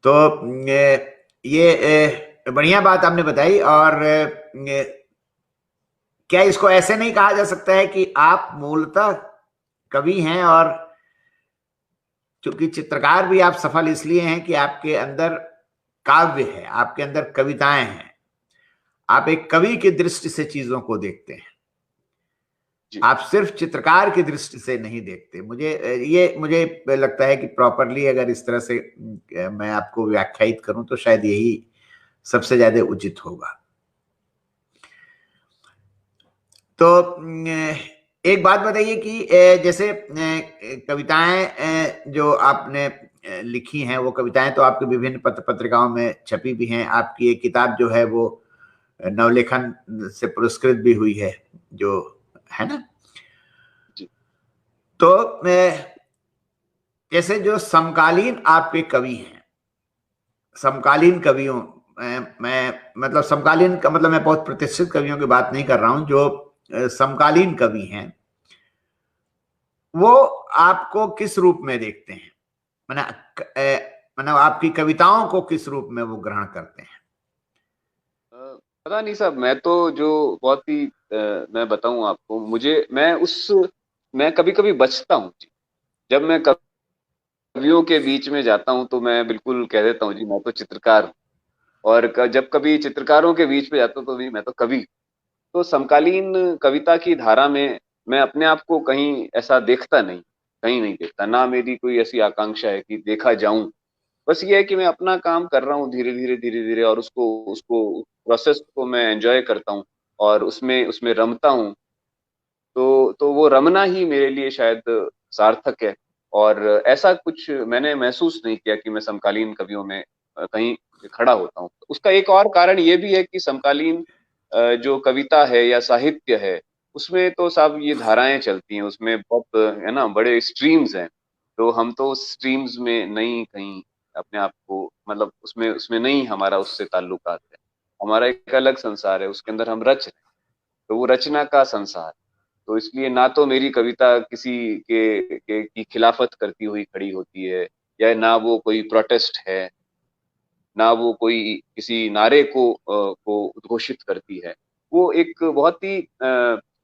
तो ये बढ़िया बात आपने बताई। और क्या इसको ऐसे नहीं कहा जा सकता है कि आप मूलतः कवि हैं, और चूंकि चित्रकार भी आप सफल इसलिए हैं कि आपके अंदर काव्य है, आपके अंदर कविताएं हैं, आप एक कवि की दृष्टि से चीजों को देखते हैं, आप सिर्फ चित्रकार की दृष्टि से नहीं देखते। मुझे लगता है कि प्रॉपरली अगर इस तरह से मैं आपको व्याख्यायित करूं तो शायद यही सबसे ज्यादा उचित होगा। तो एक बात बताइए कि जैसे कविताएं जो आपने लिखी हैं, वो कविताएं तो आपके विभिन्न पत्र पत्रिकाओं में छपी भी हैं। आपकी एक किताब जो है वो नवलेखन से पुरस्कृत भी हुई है, जो है ना। तो जैसे जो समकालीन आपके कवि हैं, समकालीन कवियों, मैं मतलब समकालीन का मतलब मैं बहुत प्रतिष्ठित कवियों की बात नहीं कर रहा हूं, जो समकालीन कवि हैं वो आपको किस रूप में देखते हैं, मतलब आपकी कविताओं को किस रूप में वो ग्रहण करते हैं? पता नहीं साहब, मैं तो जो बहुत ही मैं बताऊं आपको, मैं कभी कभी बचता हूँ जी। जब मैं कवियों के बीच में जाता हूँ तो मैं बिल्कुल कह देता हूँ जी मैं तो चित्रकार हूँ, और जब कभी चित्रकारों के बीच में जाता हूँ तो भी मैं तो कवि। तो समकालीन कविता की धारा में मैं अपने आप को कहीं ऐसा देखता नहीं, कहीं नहीं देखता, ना मेरी कोई ऐसी आकांक्षा है कि देखा जाऊं। बस ये है कि मैं अपना काम कर रहा हूँ धीरे धीरे, और उसको उसको प्रोसेस को मैं एंजॉय करता हूँ और उसमें उसमें रमता हूँ। तो वो रमना ही मेरे लिए शायद सार्थक है। और ऐसा कुछ मैंने महसूस नहीं किया कि मैं समकालीन कवियों में कहीं खड़ा होता हूँ। उसका एक और कारण ये भी है कि समकालीन जो कविता है या साहित्य है, उसमें तो साहब ये धाराएं चलती हैं, उसमें बहुत है ना, बड़े स्ट्रीम्स हैं। तो हम तो स्ट्रीम्स में नहीं कहीं अपने आप को, मतलब उसमें उसमें नहीं हमारा उससे ताल्लुकात है। हमारा एक अलग संसार है, उसके अंदर हम रच रहे हैं। तो वो रचना का संसार। तो इसलिए ना तो मेरी कविता किसी की खिलाफत करती हुई खड़ी होती है, या ना वो कोई प्रोटेस्ट है, ना वो कोई किसी नारे को उद्घोषित करती है। वो एक बहुत ही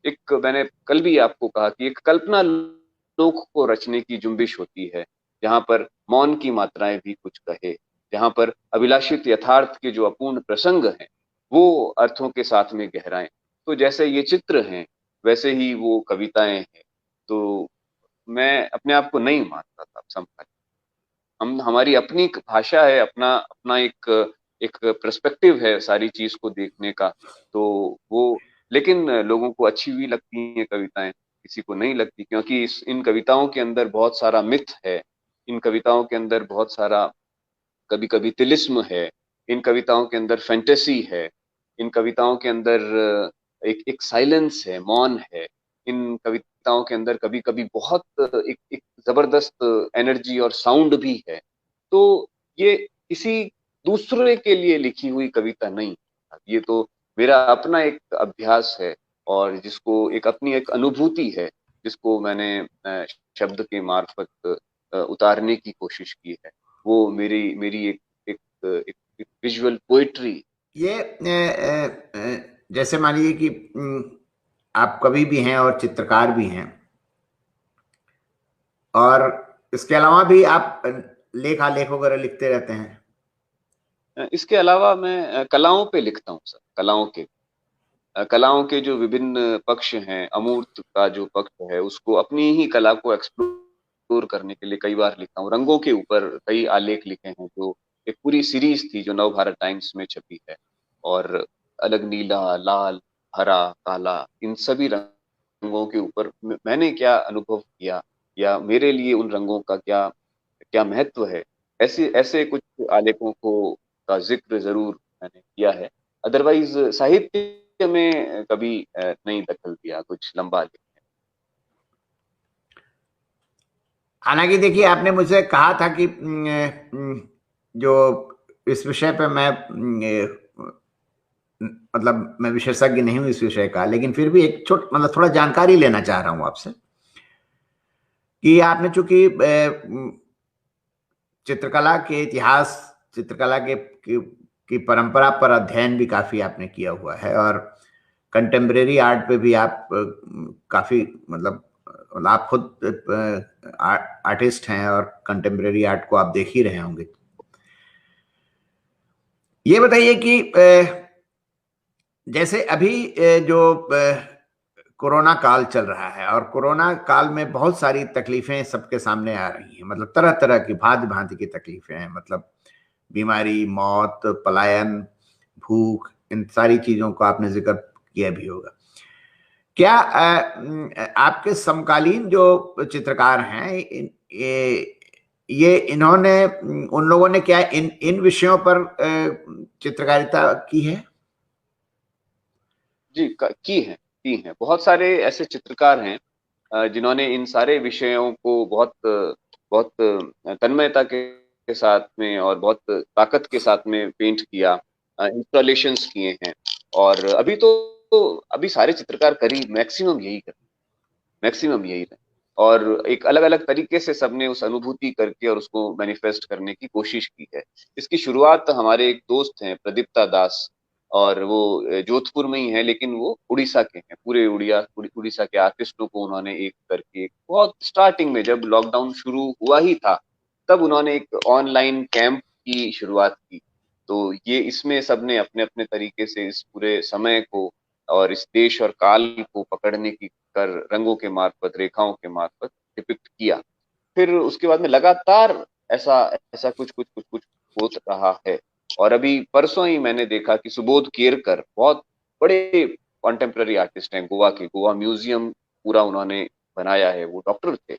एक, मैंने कल भी आपको कहा कि एक कल्पना लोक को रचने की जुम्बिश होती है, जहां पर मौन की मात्राएं भी कुछ कहे, जहां पर अभिलाषित यथार्थ के जो अपूर्ण प्रसंग हैं वो अर्थों के साथ में गहराएं। तो जैसे ये चित्र हैं वैसे ही वो कविताएं हैं। तो मैं अपने आप को नहीं मानता था समकालीन। हम हमारी अपनी एक भाषा है, अपना अपना एक एक पर्सपेक्टिव है सारी चीज को देखने का। तो वो, लेकिन लोगों को अच्छी भी लगती हैं कविताएं, किसी को नहीं लगती, क्योंकि इन कविताओं के अंदर बहुत सारा मिथ है। इन कविताओं के अंदर बहुत सारा कभी कभी तिलिस्म है। इन कविताओं के अंदर फैंटेसी है। इन कविताओं के अंदर एक एक साइलेंस है, मौन है। इन कविताओं के अंदर कभी कभी बहुत एक एक जबरदस्त एनर्जी और साउंड भी है। तो ये किसी दूसरे के लिए लिखी हुई कविता नहीं, ये तो मेरा अपना एक अभ्यास है, और जिसको एक अपनी एक अनुभूति है, जिसको मैंने शब्द के मार्फत उतारने की कोशिश की है। वो मेरी मेरी एक एक एक, एक विजुअल पोएट्री। ये जैसे मान लीजिए कि आप कवि भी हैं और चित्रकार भी हैं, और इसके अलावा भी आप लेख आलेख वगैरह लिखते रहते हैं। इसके अलावा मैं कलाओं पे लिखता हूँ सर। कलाओं के जो विभिन्न पक्ष हैं, अमूर्त का जो पक्ष है, उसको अपनी ही कला को एक्सप्लोर करने के लिए कई बार लिखता हूँ। रंगों के ऊपर कई आलेख लिखे हैं, जो एक पूरी सीरीज थी जो नवभारत टाइम्स में छपी है। और अलग नीला, लाल, हरा, काला, इन सभी रंगों के ऊपर मैंने क्या अनुभव किया, या मेरे लिए उन रंगों का क्या क्या महत्व है, ऐसे ऐसे कुछ आलेखों को का जिक्र जरूर मैंने किया है। अदरवाइज साहित्य में कभी नहीं दखल दिया कुछ लंबा लिखने। हालांकि देखिए, आपने मुझसे कहा था कि जो इस विषय पे मैं मतलब मैं विशेषज्ञ नहीं हूं इस विषय का, लेकिन फिर भी एक मतलब थोड़ा जानकारी लेना चाह रहा हूं आपसे कि आपने चूंकि चित्रकला के इतिहास, चित्रकला की परंपरा पर अध्ययन भी काफी आपने किया हुआ है, और कंटेम्परेरी आर्ट पे भी आप काफी मतलब आप खुद आर्टिस्ट हैं और कंटेम्परेरी आर्ट को आप देख ही रहे होंगे। ये बताइए कि जैसे अभी जो कोरोना काल चल रहा है और कोरोना काल में बहुत सारी तकलीफें सबके सामने आ रही हैं, मतलब तरह तरह की भांति भांति की तकलीफें हैं, मतलब बीमारी, मौत, पलायन, भूख, इन सारी चीजों को आपने जिक्र किया भी होगा। क्या आपके समकालीन जो चित्रकार हैं ये इन्होंने उन लोगों ने क्या इन विषयों पर चित्रकारिता की है? जी की है। बहुत सारे ऐसे चित्रकार हैं जिन्होंने इन सारे विषयों को बहुत बहुत तन्मयता के साथ में और बहुत ताकत के साथ में पेंट किया, इंस्टॉलेशंस किए हैं। और अभी सारे चित्रकार करीब मैक्सिमम यही रहे और एक अलग अलग तरीके से सबने उस अनुभूति करके और उसको मैनिफेस्ट करने की कोशिश की है। इसकी शुरुआत हमारे एक दोस्त हैं प्रदीप्ता दास, और वो जोधपुर में ही है, लेकिन वो उड़ीसा के हैं। पूरे उड़ीसा के आर्टिस्टों को उन्होंने एक करके, एक बहुत स्टार्टिंग में जब लॉकडाउन शुरू हुआ ही था तब उन्होंने एक ऑनलाइन कैंप की शुरुआत की। तो ये इसमें सबने अपने अपने तरीके से इस पूरे समय को और इस देश और काल को पकड़ने की कर रंगों के मार्फत, रेखाओं के मार्फत डिपिक्ट किया। फिर उसके बाद में लगातार ऐसा ऐसा कुछ हो रहा है। और अभी परसों ही मैंने देखा कि सुबोध केरकर बहुत बड़े कॉन्टेम्पररी आर्टिस्ट हैं गोवा के। गोवा म्यूजियम पूरा उन्होंने बनाया है। वो डॉक्टर थे,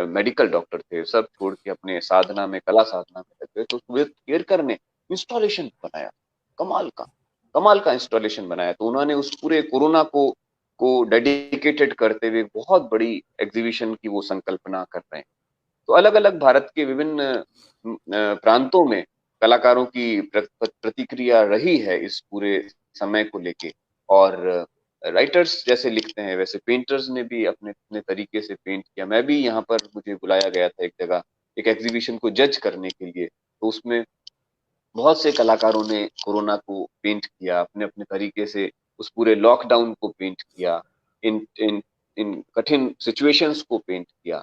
मेडिकल डॉक्टर थे, सब छोड़ के अपने साधना में, कला साधना में लग गए। तो सुबोध केरकर ने इंस्टॉलेशन बनाया, कमाल का कमाल का इंस्टॉलेशन बनाया। तो उन्होंने उस पूरे कोरोना को डेडिकेटेड करते हुए बहुत बड़ी एग्जीबिशन की वो संकल्पना कर रहे हैं। तो अलग अलग भारत के विभिन्न प्रांतों में कलाकारों की प्रतिक्रिया रही है इस पूरे समय को लेके। और राइटर्स जैसे लिखते हैं वैसे पेंटर्स ने भी अपने अपने तरीके से पेंट किया। मैं भी यहाँ पर, मुझे बुलाया गया था एक जगह एक एग्जीबिशन को जज करने के लिए। तो उसमें बहुत से कलाकारों ने कोरोना को पेंट किया, अपने अपने तरीके से उस पूरे लॉकडाउन को पेंट किया, इन इन इन कठिन सिचुएशंस को पेंट किया।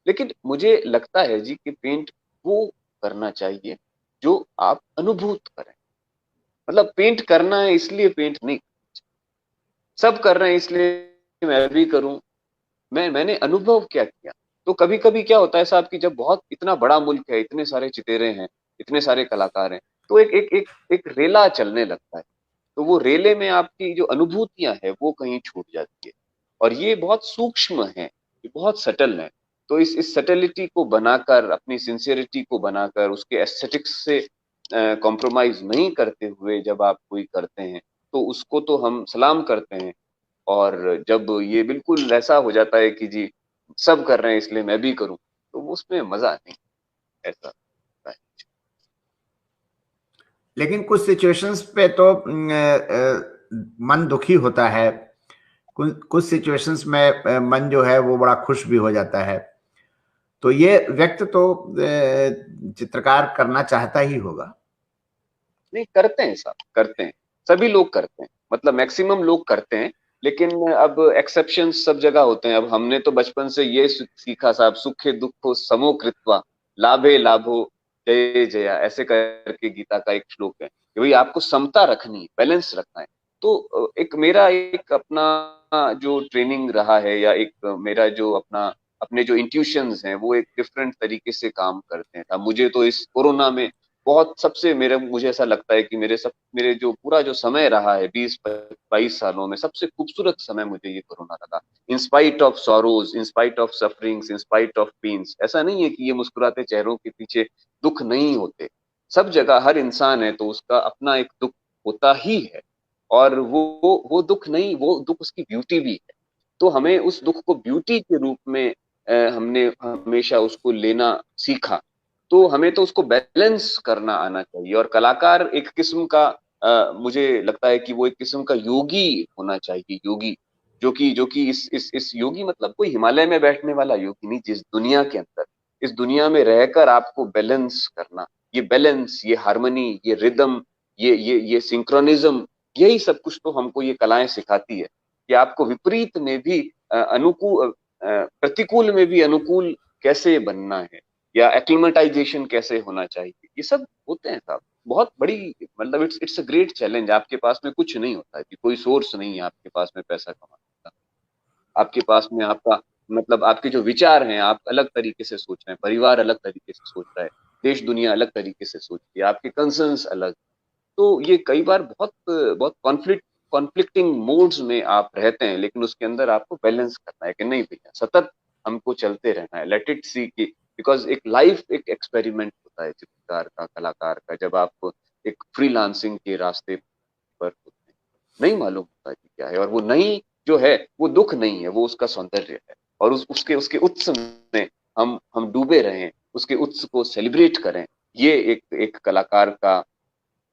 लेकिन मुझे लगता है जी कि पेंट वो करना चाहिए जो आप अनुभूत करें। मतलब पेंट करना है इसलिए पेंट नहीं, सब कर रहे हैं इसलिए मैं भी करूं। मैंने अनुभव क्या किया। तो कभी कभी क्या होता है साहब कि जब बहुत इतना बड़ा मुल्क है, इतने सारे चितेरे हैं, इतने सारे कलाकार हैं, तो एक रेला चलने लगता है। तो वो रेले में आपकी जो अनुभूतियां है वो कहीं छूट जाती है। और ये बहुत सूक्ष्म है, ये बहुत सटल है। तो इस सटलिटी को बनाकर, अपनी सिंसियरिटी को बनाकर, उसके एस्थेटिक्स से कॉम्प्रोमाइज नहीं करते हुए जब आप कोई करते हैं तो उसको तो हम सलाम करते हैं। और जब ये बिल्कुल ऐसा हो जाता है कि जी सब कर रहे हैं इसलिए मैं भी करूं, तो उसमें मजा नहीं ऐसा होता है। लेकिन कुछ सिचुएशंस पे तो मन दुखी होता है, कुछ सिचुएशंस में मन जो है वो बड़ा खुश भी हो जाता है। तो ये व्यक्त तो चित्रकार करना चाहता ही होगा। नहीं, करते हैं साहब, करते हैं, सभी लोग करते हैं, मतलब मैक्सिमम लोग करते हैं। लेकिन अब एक्सेप्शन सब जगह होते हैं। अब हमने तो बचपन से ये सीखा साहब, सुखे दुखो समो कृत्वा लाभे लाभो जय जया, ऐसे करके गीता का एक श्लोक है कि भाई आपको समता रखनी है, बैलेंस रखना है। तो एक मेरा एक अपना जो ट्रेनिंग रहा है, या एक मेरा जो अपने जो इंट्यूशंस हैं वो एक डिफरेंट तरीके से काम करते हैं। मुझे तो इस कोरोना में बहुत सबसे मुझे ऐसा लगता है कि मेरे जो पूरा जो समय रहा है 20-22 सालों में, सबसे खूबसूरत समय मुझे ये कोरोना लगा। In spite of sorrows, in spite of sufferings, in spite of pains. ऐसा नहीं है कि ये मुस्कुराते चेहरों के पीछे दुख नहीं होते। सब जगह हर इंसान है तो उसका अपना एक दुख होता ही है। और वो दुख नहीं, वो दुख उसकी ब्यूटी भी है। तो हमें उस दुख को ब्यूटी के रूप में हमने हमेशा उसको लेना सीखा। तो हमें तो उसको बैलेंस करना आना चाहिए। और कलाकार एक किस्म का मुझे लगता है कि वो एक किस्म का योगी होना चाहिए। योगी जो कि इस योगी मतलब कोई हिमालय में बैठने वाला योगी नहीं, जिस दुनिया के अंदर, इस दुनिया में रहकर आपको बैलेंस करना, ये बैलेंस, ये हार्मनी, ये रिदम, ये सिंक्रोनिज्म, यही सब कुछ तो हमको ये कलाएं सिखाती है कि आपको विपरीत में भी अनुकूल, प्रतिकूल में भी अनुकूल कैसे बनना है, या एक्लिमेटाइजेशन कैसे होना चाहिए। ये सब होते हैं साहब, बहुत बड़ी, मतलब इट्स अ ग्रेट चैलेंज। आपके पास में कुछ नहीं होता है कि कोई सोर्स नहीं है आपके पास में पैसा कमाने का, आपके पास में आपका, मतलब आपके जो विचार हैं, आप अलग तरीके से सोच रहे हैं, परिवार अलग तरीके से सोच रहा है, देश दुनिया अलग तरीके से सोच रही है, आपके कंसर्न्स अलग। तो ये कई बार बहुत बहुत कॉन्फ्लिक्टिंग मोड्स में आप रहते हैं, लेकिन उसके अंदर आपको बैलेंस करना है कि नहीं भैया, सतत हमको चलते रहना है, लेट इट सी की, बिकॉज एक लाइफ एक एक्सपेरिमेंट होता है चित्रकार का, कलाकार का, जब आप एक फ्रीलांसिंग के रास्ते पर होते हैं, नहीं मालूम होता कि क्या है, और वो नहीं जो है वो दुख नहीं है, वो उसका सौंदर्य है। और उसके उसके उत्स में हम डूबे रहें, उसके उत्स को सेलिब्रेट करें, ये एक कलाकार का,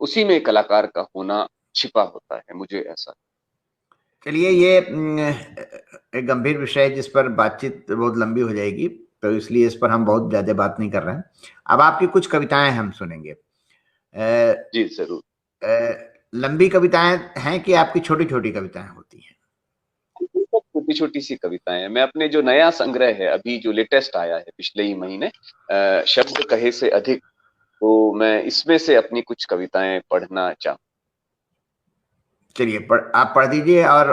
उसी में कलाकार का होना छिपा होता है, मुझे ऐसा। चलिए, ये एक गंभीर विषय है जिस पर बातचीत बहुत लंबी हो जाएगी, तो इसलिए इस पर हम बहुत ज्यादा बात नहीं कर रहे हैं। अब आपकी कुछ कविताएं हम सुनेंगे। जी जरूर। लंबी कविताएं हैं कि आपकी छोटी छोटी कविताएं होती हैं? छोटी छोटी सी कविताएं हैं। मैं अपने जो नया संग्रह है, अभी जो लेटेस्ट आया है पिछले ही महीने, शब्द कहे से अधिक, तो मैं इसमें से अपनी कुछ कविताएं पढ़ना चाहूँ। चलिए, आप पढ़ दीजिए, और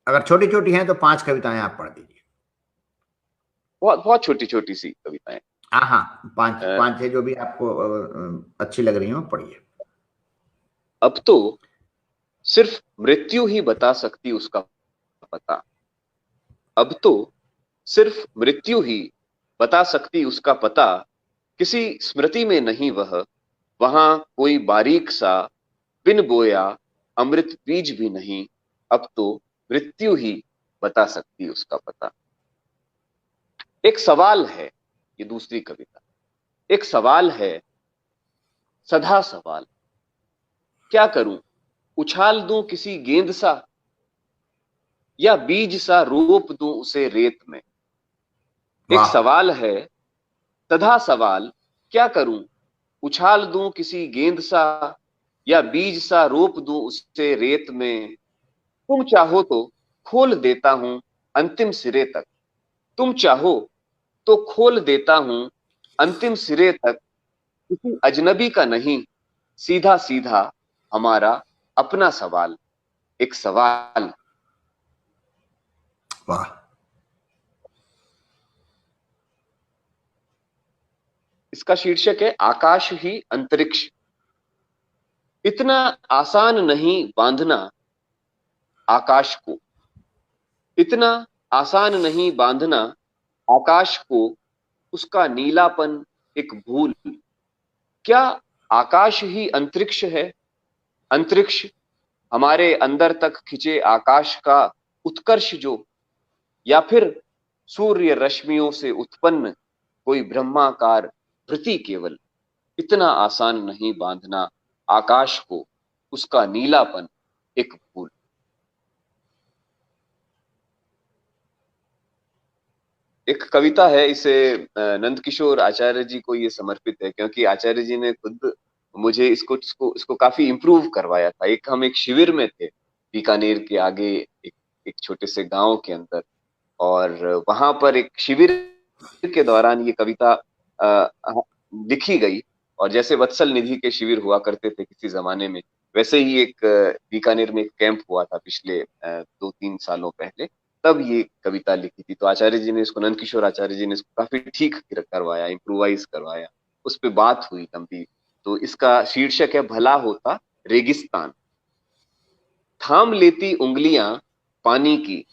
अगर छोटी छोटी हैं तो 5 कविताएं आप पढ़ दीजिए। बहुत बहुत छोटी छोटी सी कविताएं। हाँ हाँ, 5 अ, 5 है, जो भी आपको अच्छी लग रही हो पढ़िए। अब तो सिर्फ मृत्यु ही बता सकती उसका पता। अब तो सिर्फ मृत्यु ही बता सकती उसका पता। किसी स्मृति में नहीं वह, वहां कोई बारीक सा बिन बोया अमृत बीज भी नहीं। अब तो मृत्यु ही बता सकती उसका पता। एक सवाल है, ये दूसरी कविता। एक सवाल है, सधा सवाल, क्या करूं, उछाल दूं किसी गेंद सा, या बीज सा रोप दूं उसे रेत में। एक वाह। सवाल है, सधा सवाल, क्या करूं, उछाल दूं किसी गेंद सा, या बीज सा रोप दूं उसे रेत में। तुम चाहो तो खोल देता हूं अंतिम सिरे तक। तुम चाहो तो खोल देता हूं अंतिम सिरे तक। किसी अजनबी का नहीं, सीधा सीधा हमारा अपना सवाल। एक सवाल। वाह। इसका शीर्षक है आकाश ही अंतरिक्ष। इतना आसान नहीं बांधना आकाश को। इतना आसान नहीं बांधना आकाश को। उसका नीलापन एक भूल। क्या आकाश ही अंतरिक्ष है? अंतरिक्ष हमारे अंदर तक खिंचे आकाश का उत्कर्ष जो, या फिर सूर्य रश्मियों से उत्पन्न कोई ब्रह्माकार वृत्ति केवल। इतना आसान नहीं बांधना आकाश को, उसका नीलापन एक भूल। एक कविता है, इसे नंदकिशोर आचार्य जी को ये समर्पित है, क्योंकि आचार्य जी ने खुद मुझे इसको काफी इम्प्रूव करवाया था। हम एक शिविर में थे बीकानेर के आगे, एक एक छोटे से गांव के अंदर, और वहां पर एक शिविर के दौरान ये कविता लिखी गई। और जैसे वत्सल निधि के शिविर हुआ करते थे किसी जमाने में, वैसे ही एक बीकानेर में एक कैंप हुआ था पिछले 2-3 सालों पहले, तब ये कविता लिखी थी। तो आचार्य जी ने इसको, नंदकिशोर आचार्य जी ने इसको काफी ठीक करवाया, इम्प्रोवाइज करवाया, उस पर बात हुई लंबी। तो इसका शीर्षक है, भला होता रेगिस्तान। थाम लेती उंगलियां पानी की,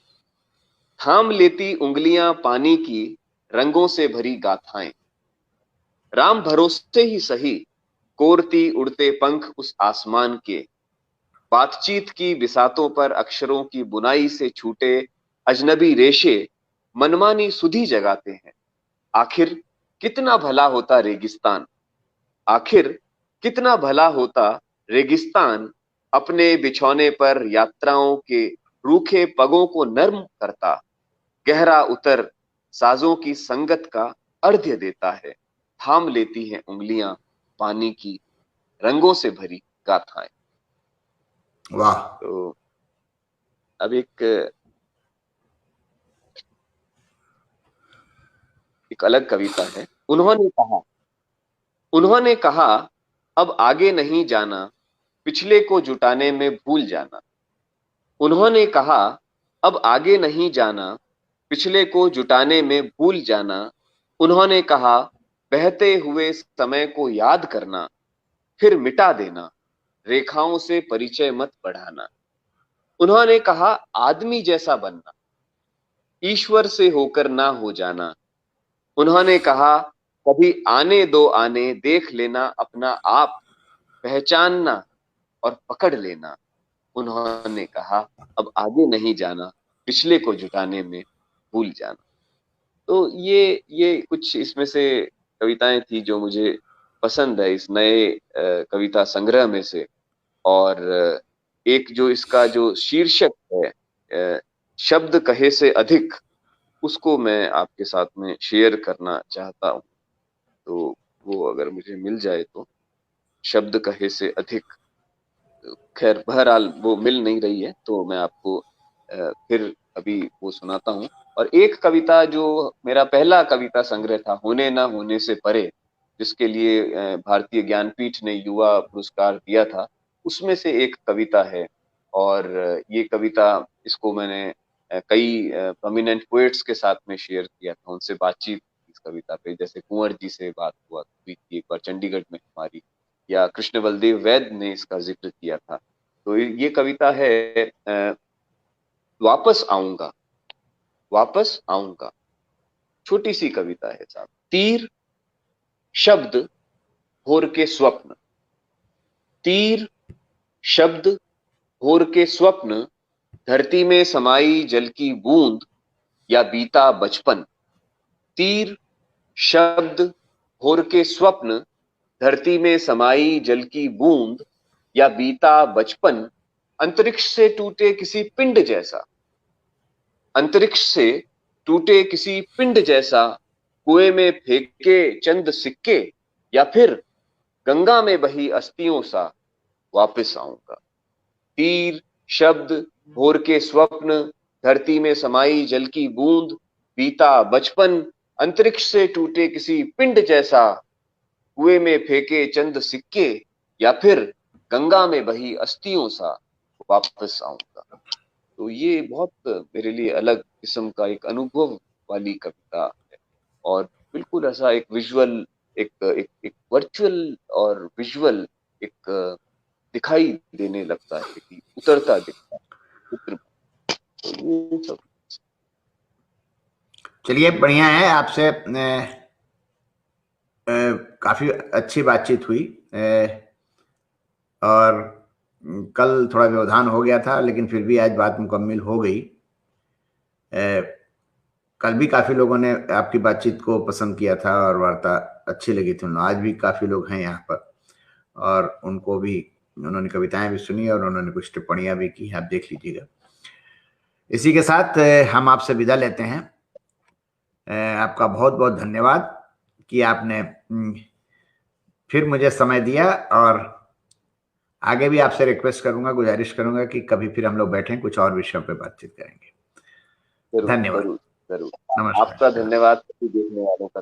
थाम लेती उंगलियां पानी की, रंगों से भरी गाथाएं। राम भरोसे ही सही, कोरती उड़ते पंख उस आसमान के। बातचीत की बिसातों पर अक्षरों की बुनाई से छूटे अजनबी रेशे मनमानी सुधि जगाते हैं। आखिर कितना भला होता रेगिस्तान। आखिर कितना भला होता रेगिस्तान। अपने बिछौने पर यात्राओं के रूखे पगों को नर्म करता। गहरा उतर साजों की संगत का अर्घ्य देता है। थाम लेती हैं उंगलियां पानी की, रंगों से भरी गाथाएं। वाह। तो अब एक अलग कविता है। उन्होंने कहा अब आगे नहीं जाना, पिछले को जुटाने में भूल जाना। उन्होंने कहा अब आगे नहीं जाना, पिछले को जुटाने में भूल जाना। उन्होंने कहा बहते हुए समय को याद करना, फिर मिटा देना, रेखाओं से परिचय मत बढ़ाना। उन्होंने कहा आदमी जैसा बनना, ईश्वर से होकर ना हो जाना। उन्होंने कहा कभी आने दो आने, देख लेना अपना आप, पहचानना और पकड़ लेना। उन्होंने कहा अब आगे नहीं जाना, पिछले को जुटाने में भूल जाना। तो ये कुछ इसमें से कविताएं थी जो मुझे पसंद है इस नए कविता संग्रह में से। और एक जो इसका जो शीर्षक है, शब्द कहे से अधिक, उसको मैं आपके साथ में शेयर करना चाहता हूँ। तो वो अगर मुझे मिल जाए तो, शब्द कहे से अधिक। खैर बहरहाल वो मिल नहीं रही है, तो मैं आपको फिर अभी वो सुनाता हूँ। और एक कविता जो मेरा पहला कविता संग्रह था, होने ना होने से परे, जिसके लिए भारतीय ज्ञानपीठ ने युवा पुरस्कार दिया था, उसमें से एक कविता है। और ये कविता, इसको मैंने कई प्रोमिनेंट पोएट्स के साथ में शेयर किया था, उनसे बातचीत इस कविता पे। जैसे कुंवर जी से बात हुई थी एक बार चंडीगढ़ में हमारी, या कृष्ण बलदेव वैद ने इसका जिक्र किया था। तो ये कविता है वापस आऊंगा, वापस आऊंगा। छोटी सी कविता है साहब। तीर शब्द भोर के स्वप्न, तीर शब्द भोर के स्वप्न, धरती में समाई जल की बूंद या बीता बचपन। तीर शब्द भोर के स्वप्न, धरती में समाई जल की बूंद या बीता बचपन। अंतरिक्ष से टूटे किसी पिंड जैसा, अंतरिक्ष से टूटे किसी पिंड जैसा, कुएं में फेंके चंद सिक्के, या फिर गंगा में बही अस्थियों सा वापस आऊंगा। तीर शब्द भोर के स्वप्न, धरती में समाई जल की बूंद, बीता बचपन। अंतरिक्ष से टूटे किसी पिंड जैसा, कुएं में फेंके चंद सिक्के, या फिर गंगा में बही अस्थियों सा वापस आऊंगा। तो ये बहुत मेरे लिए अलग किस्म का एक अनुभव वाली कविता है। और बिल्कुल ऐसा एक विजुअल, एक वर्चुअल और विजुअल एक दिखाई देने लगता है कि उतरता दिखता है चित्र। ये सब चलिए बढ़िया है, आपसे काफी अच्छी बातचीत हुई। और कल थोड़ा व्यवधान हो गया था, लेकिन फिर भी आज बात मुकम्मल हो गई। कल भी काफी लोगों ने आपकी बातचीत को पसंद किया था और वार्ता अच्छी लगी थी। आज भी काफी लोग हैं यहाँ पर, और उनको भी, उन्होंने कविताएं भी सुनी और उन्होंने कुछ टिप्पणियां भी की, आप देख लीजिएगा। इसी के साथ हम आपसे विदा लेते हैं। आपका बहुत बहुत धन्यवाद कि आपने फिर मुझे समय दिया, और आगे भी आपसे रिक्वेस्ट करूंगा, गुजारिश करूंगा कि कभी फिर हम लोग बैठें, कुछ और विषयों पे बातचीत करेंगे। जरूर धन्यवाद। जरूर जरूर। नमस्कार। आपका धन्यवाद सभी देखने वालों का।